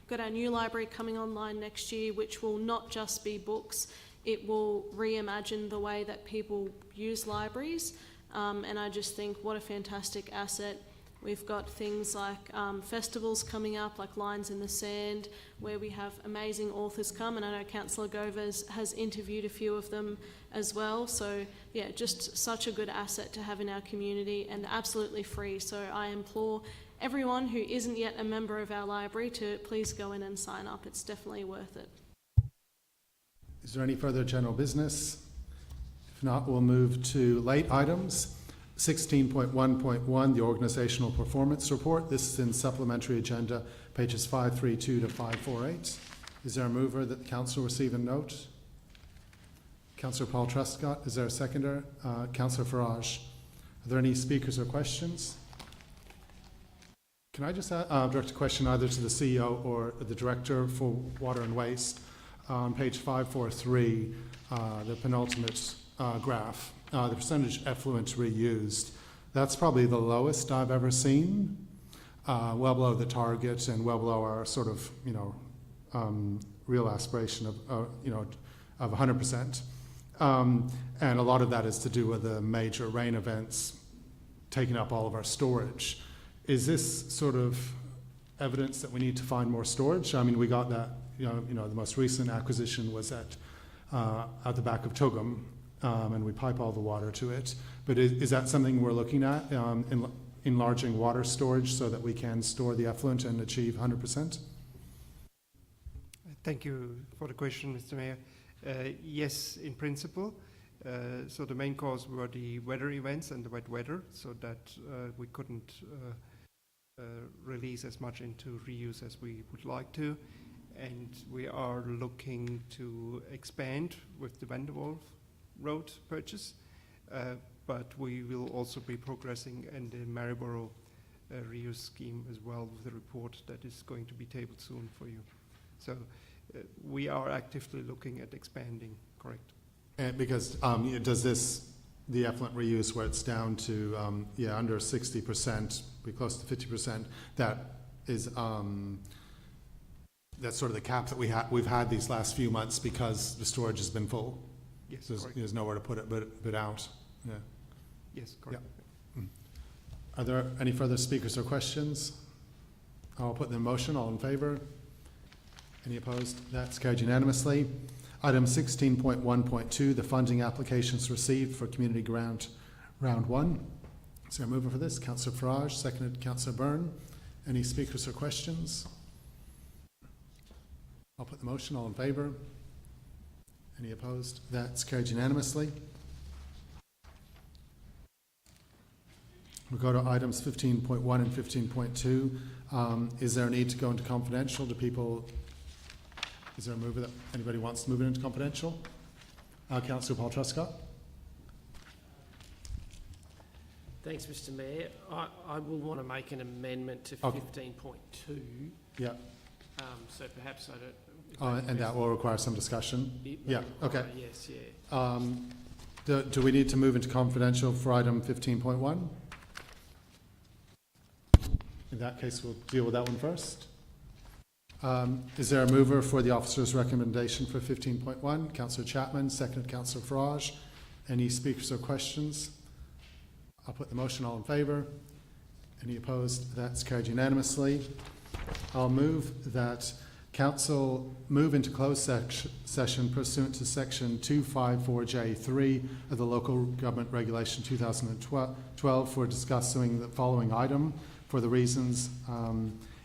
got our new library coming online next year, which will not just be books, it will reimagine the way that people use libraries, and I just think what a fantastic asset. We've got things like festivals coming up, like Lines in the Sand, where we have amazing authors come, and I know Councillor Govers has interviewed a few of them as well. So yeah, just such a good asset to have in our community, and absolutely free. So I implore everyone who isn't yet a member of our library to please go in and sign up. It's definitely worth it. Is there any further general business? If not, we'll move to late items. 16.1.1, the Organisational Performance Report. This is in supplementary agenda, pages 532 to 548. Is there a mover that the council receive and note? Councillor Paul Truscott. Is there a seconder? Councillor Farage. Are there any speakers or questions? Can I just direct a question either to the CEO or the Director for Water and Waste? On page 543, the penultimate graph, the percentage effluent reused, that's probably the lowest I've ever seen, well below the target and well below our sort of, you know, real aspiration of, you know, of 100%. And a lot of that is to do with the major rain events taking up all of our storage. Is this sort of evidence that we need to find more storage? I mean, we got that, you know, the most recent acquisition was at the back of Tugum, and we pipe all the water to it. But is that something we're looking at, enlarging water storage so that we can store the effluent and achieve 100%? Thank you for the question, Mr. Mayor. Yes, in principle. So the main cause were the weather events and the wet weather, so that we couldn't release as much into reuse as we would like to. And we are looking to expand with the Vanderwolf Road purchase, but we will also be progressing in the Maryborough reuse scheme as well, with a report that is going to be tabled soon for you. So we are actively looking at expanding, correct? And because does the effluent reuse where it's down to under 60%, be close to 50%, that is that's sort of the cap that we've had these last few months because the storage has been full. Yes, so there's nowhere to put it but out. Yeah. Yes, correct. Yeah. Are there any further speakers or questions? I'll put the motion. All in favour? Any opposed? That's carried unanimously. Item 16.1.2, the funding applications received for Community Grant Round 1. Is there a mover for this? Councillor Farage, seconded Councillor Byrne. Any speakers or questions? I'll put the motion. All in favour? Any opposed? That's carried unanimously. We'll go to items 15.1 and 15.2. Is there a need to go into confidential? Is there a mover that anybody wants to move it into confidential? Councillor Paul Truscott. Thanks, Mr. Mayor. I will want to make an amendment to 15.2. Yeah. So perhaps I don't... and that will require some discussion? Yeah, okay. Yes, yeah. Do we need to move into confidential for item 15.1? In that case, we'll deal with that one first. Is there a mover for the officer's recommendation for 15.1? Councillor Chapman, seconded Councillor Farage. Any speakers or questions? I'll put the motion. All in favour? Any opposed? That's carried unanimously. I'll move that Council move into closed session pursuant to section 254J3 of the Local Government Regulation 2012 for discussing the following item for the reasons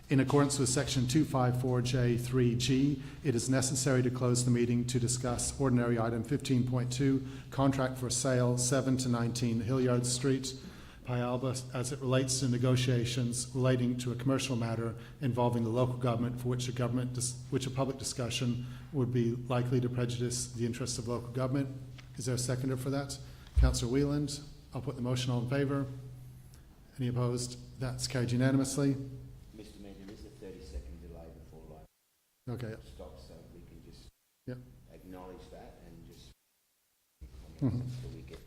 in accordance with section 254J3G, it is necessary to close the meeting to discuss ordinary item 15.2, contract for sale 7 to 19 Hilliard Street, Pyalba, as it relates to negotiations relating to a commercial matter involving the local government for which a public discussion would be likely to prejudice the interests of local government. Is there a seconder for that? Councillor Wheeland. I'll put the motion. All in favour? Any opposed? That's carried unanimously. Mr. Mayor, there is a 30-second delay before light stop, so we can just acknowledge that and just until we get.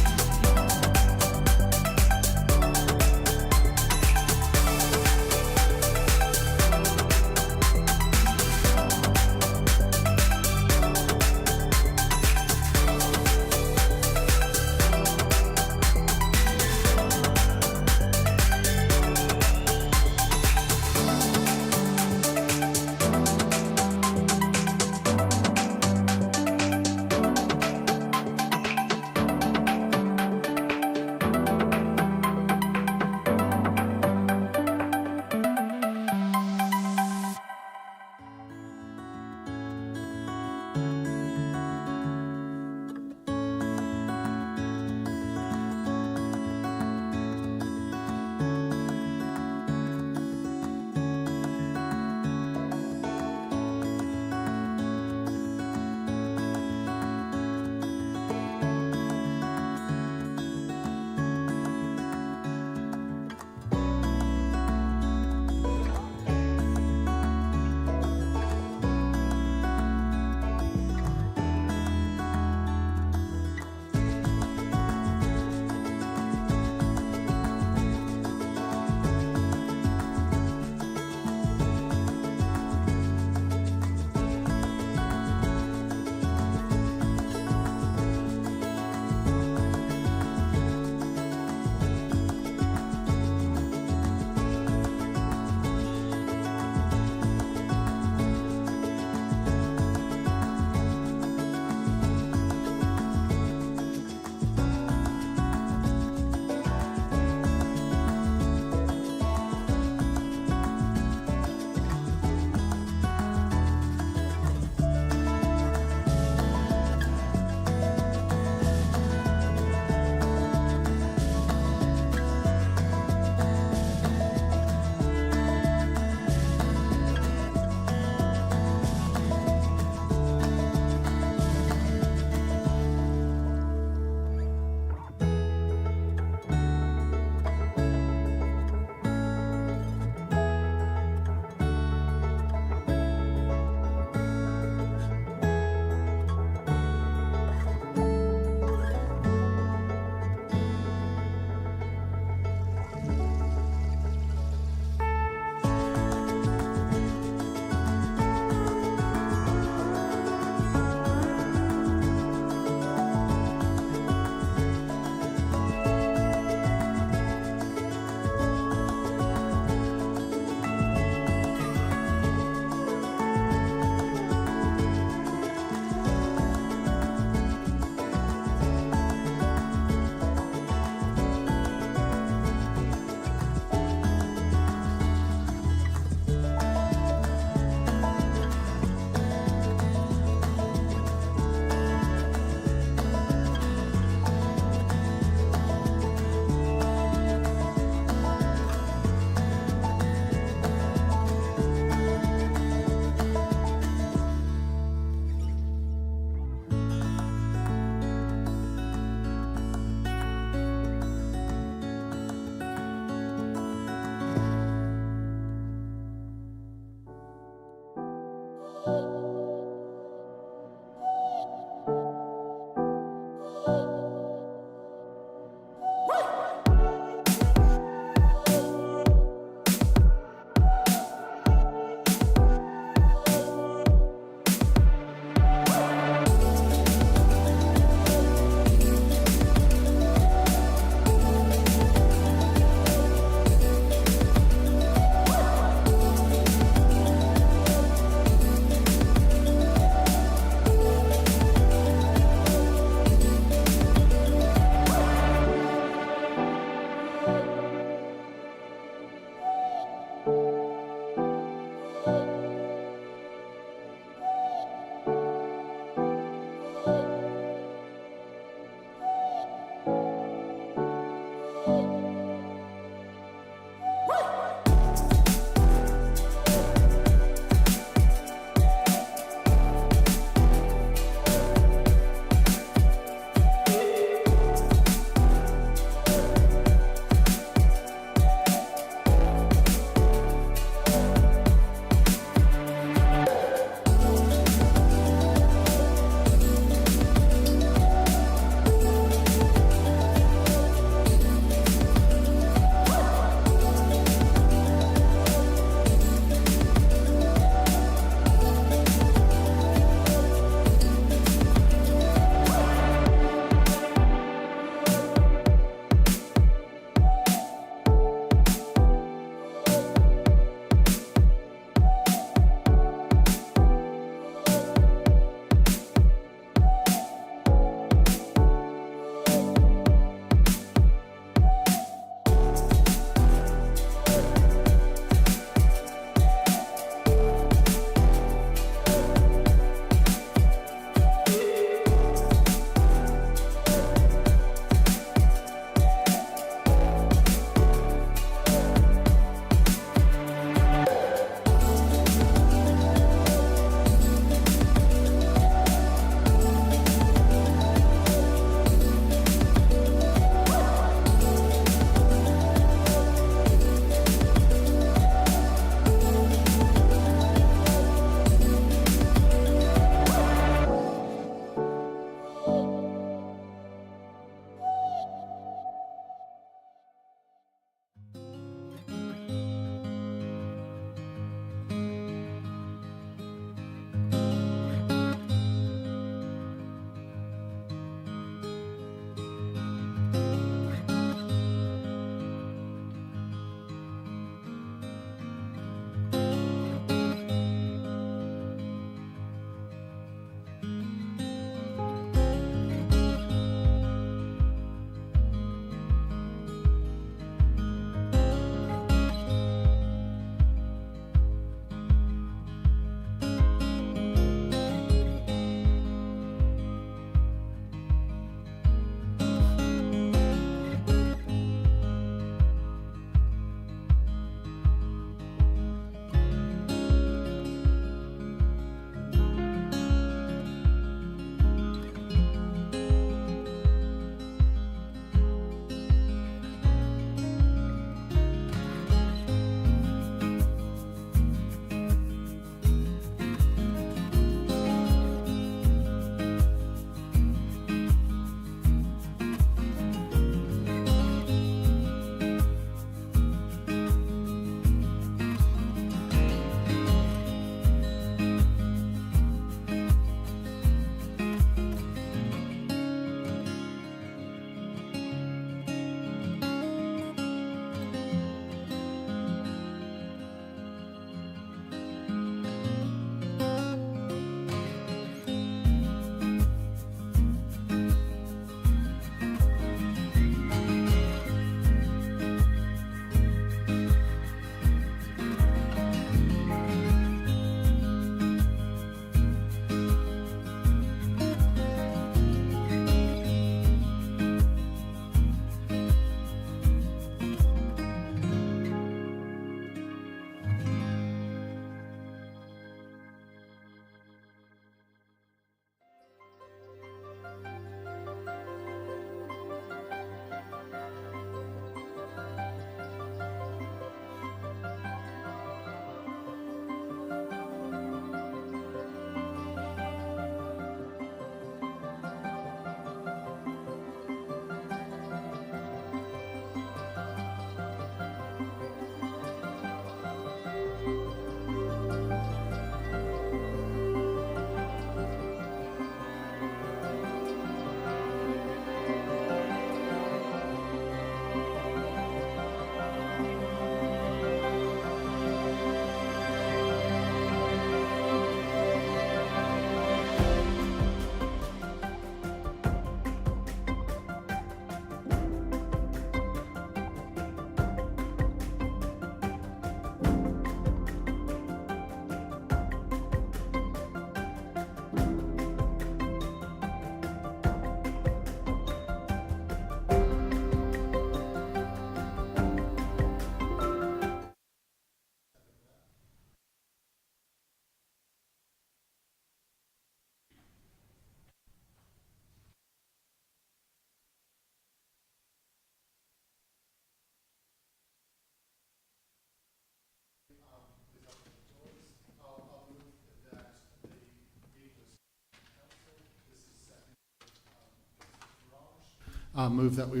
Move that we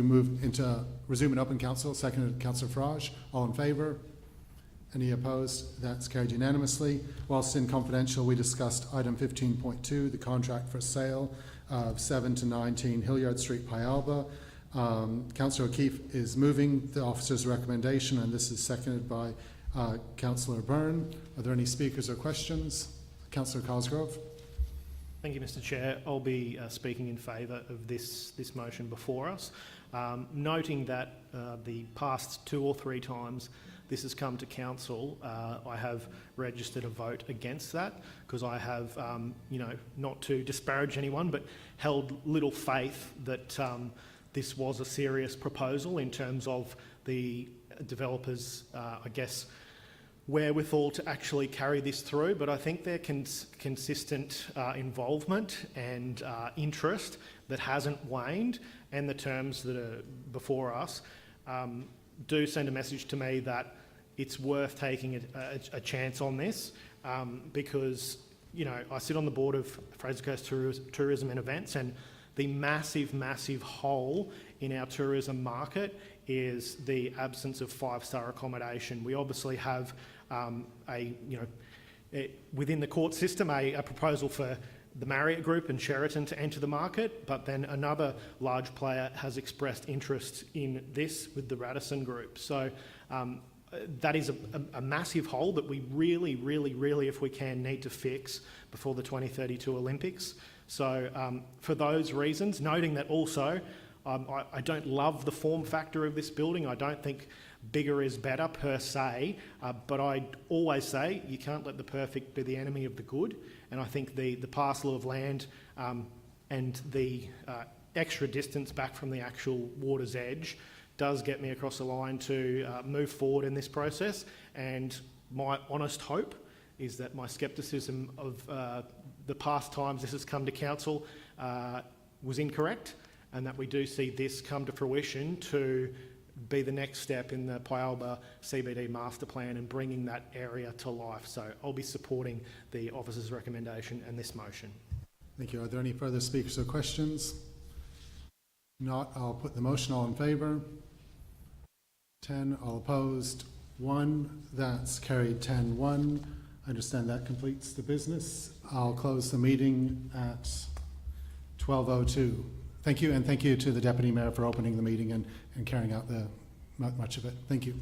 resume an open council. Seconded Councillor Farage. All in favour? Any opposed? That's carried unanimously. Whilst in confidential, we discussed item 15.2, the contract for sale of 7 to 19 Hilliard Street, Pyalba. Councillor O'Keefe is moving the officer's recommendation, and this is seconded by Councillor Byrne. Are there any speakers or questions? Councillor Cosgrove. Thank you, Mr. Chair. I'll be speaking in favour of this motion before us, noting that the past 2 or 3 times this has come to council, I have registered a vote against that because I have, not to disparage anyone, but held little faith that this was a serious proposal in terms of the developers, wherewithal to actually carry this through. But I think their consistent involvement and interest that hasn't waned, and the terms that are before us, do send a message to me that it's worth taking a chance on this, because, I sit on the board of Fraser Coast Tourism and Events, and the massive hole in our tourism market is the absence of 5-star accommodation. We obviously have within the court system a proposal for the Marriott Group and Sheraton to enter the market, but then another large player has expressed interest in this with the Radisson Group. So that is a massive hole that we really, if we can, need to fix before the 2032 Olympics. So for those reasons, noting that also I don't love the form factor of this building. I don't think bigger is better per se, but I always say you can't let the perfect be the enemy of the good. And I think the parcel of land and the extra distance back from the actual water's edge does get me across the line to move forward in this process. And my honest hope is that my scepticism of the past times this has come to council was incorrect, and that we do see this come to fruition to be the next step in the Pyalba CBD master plan and bringing that area to life. So I'll be supporting the officer's recommendation and this motion. Thank you. Are there any further speakers or questions? Not, I'll put the motion. All in favour? 10. All opposed? 1. That's carried 10-1. I understand that completes the business. I'll close the meeting at 12:02. Thank you, and thank you to the Deputy Mayor for opening the meeting and carrying out much of it. Thank you.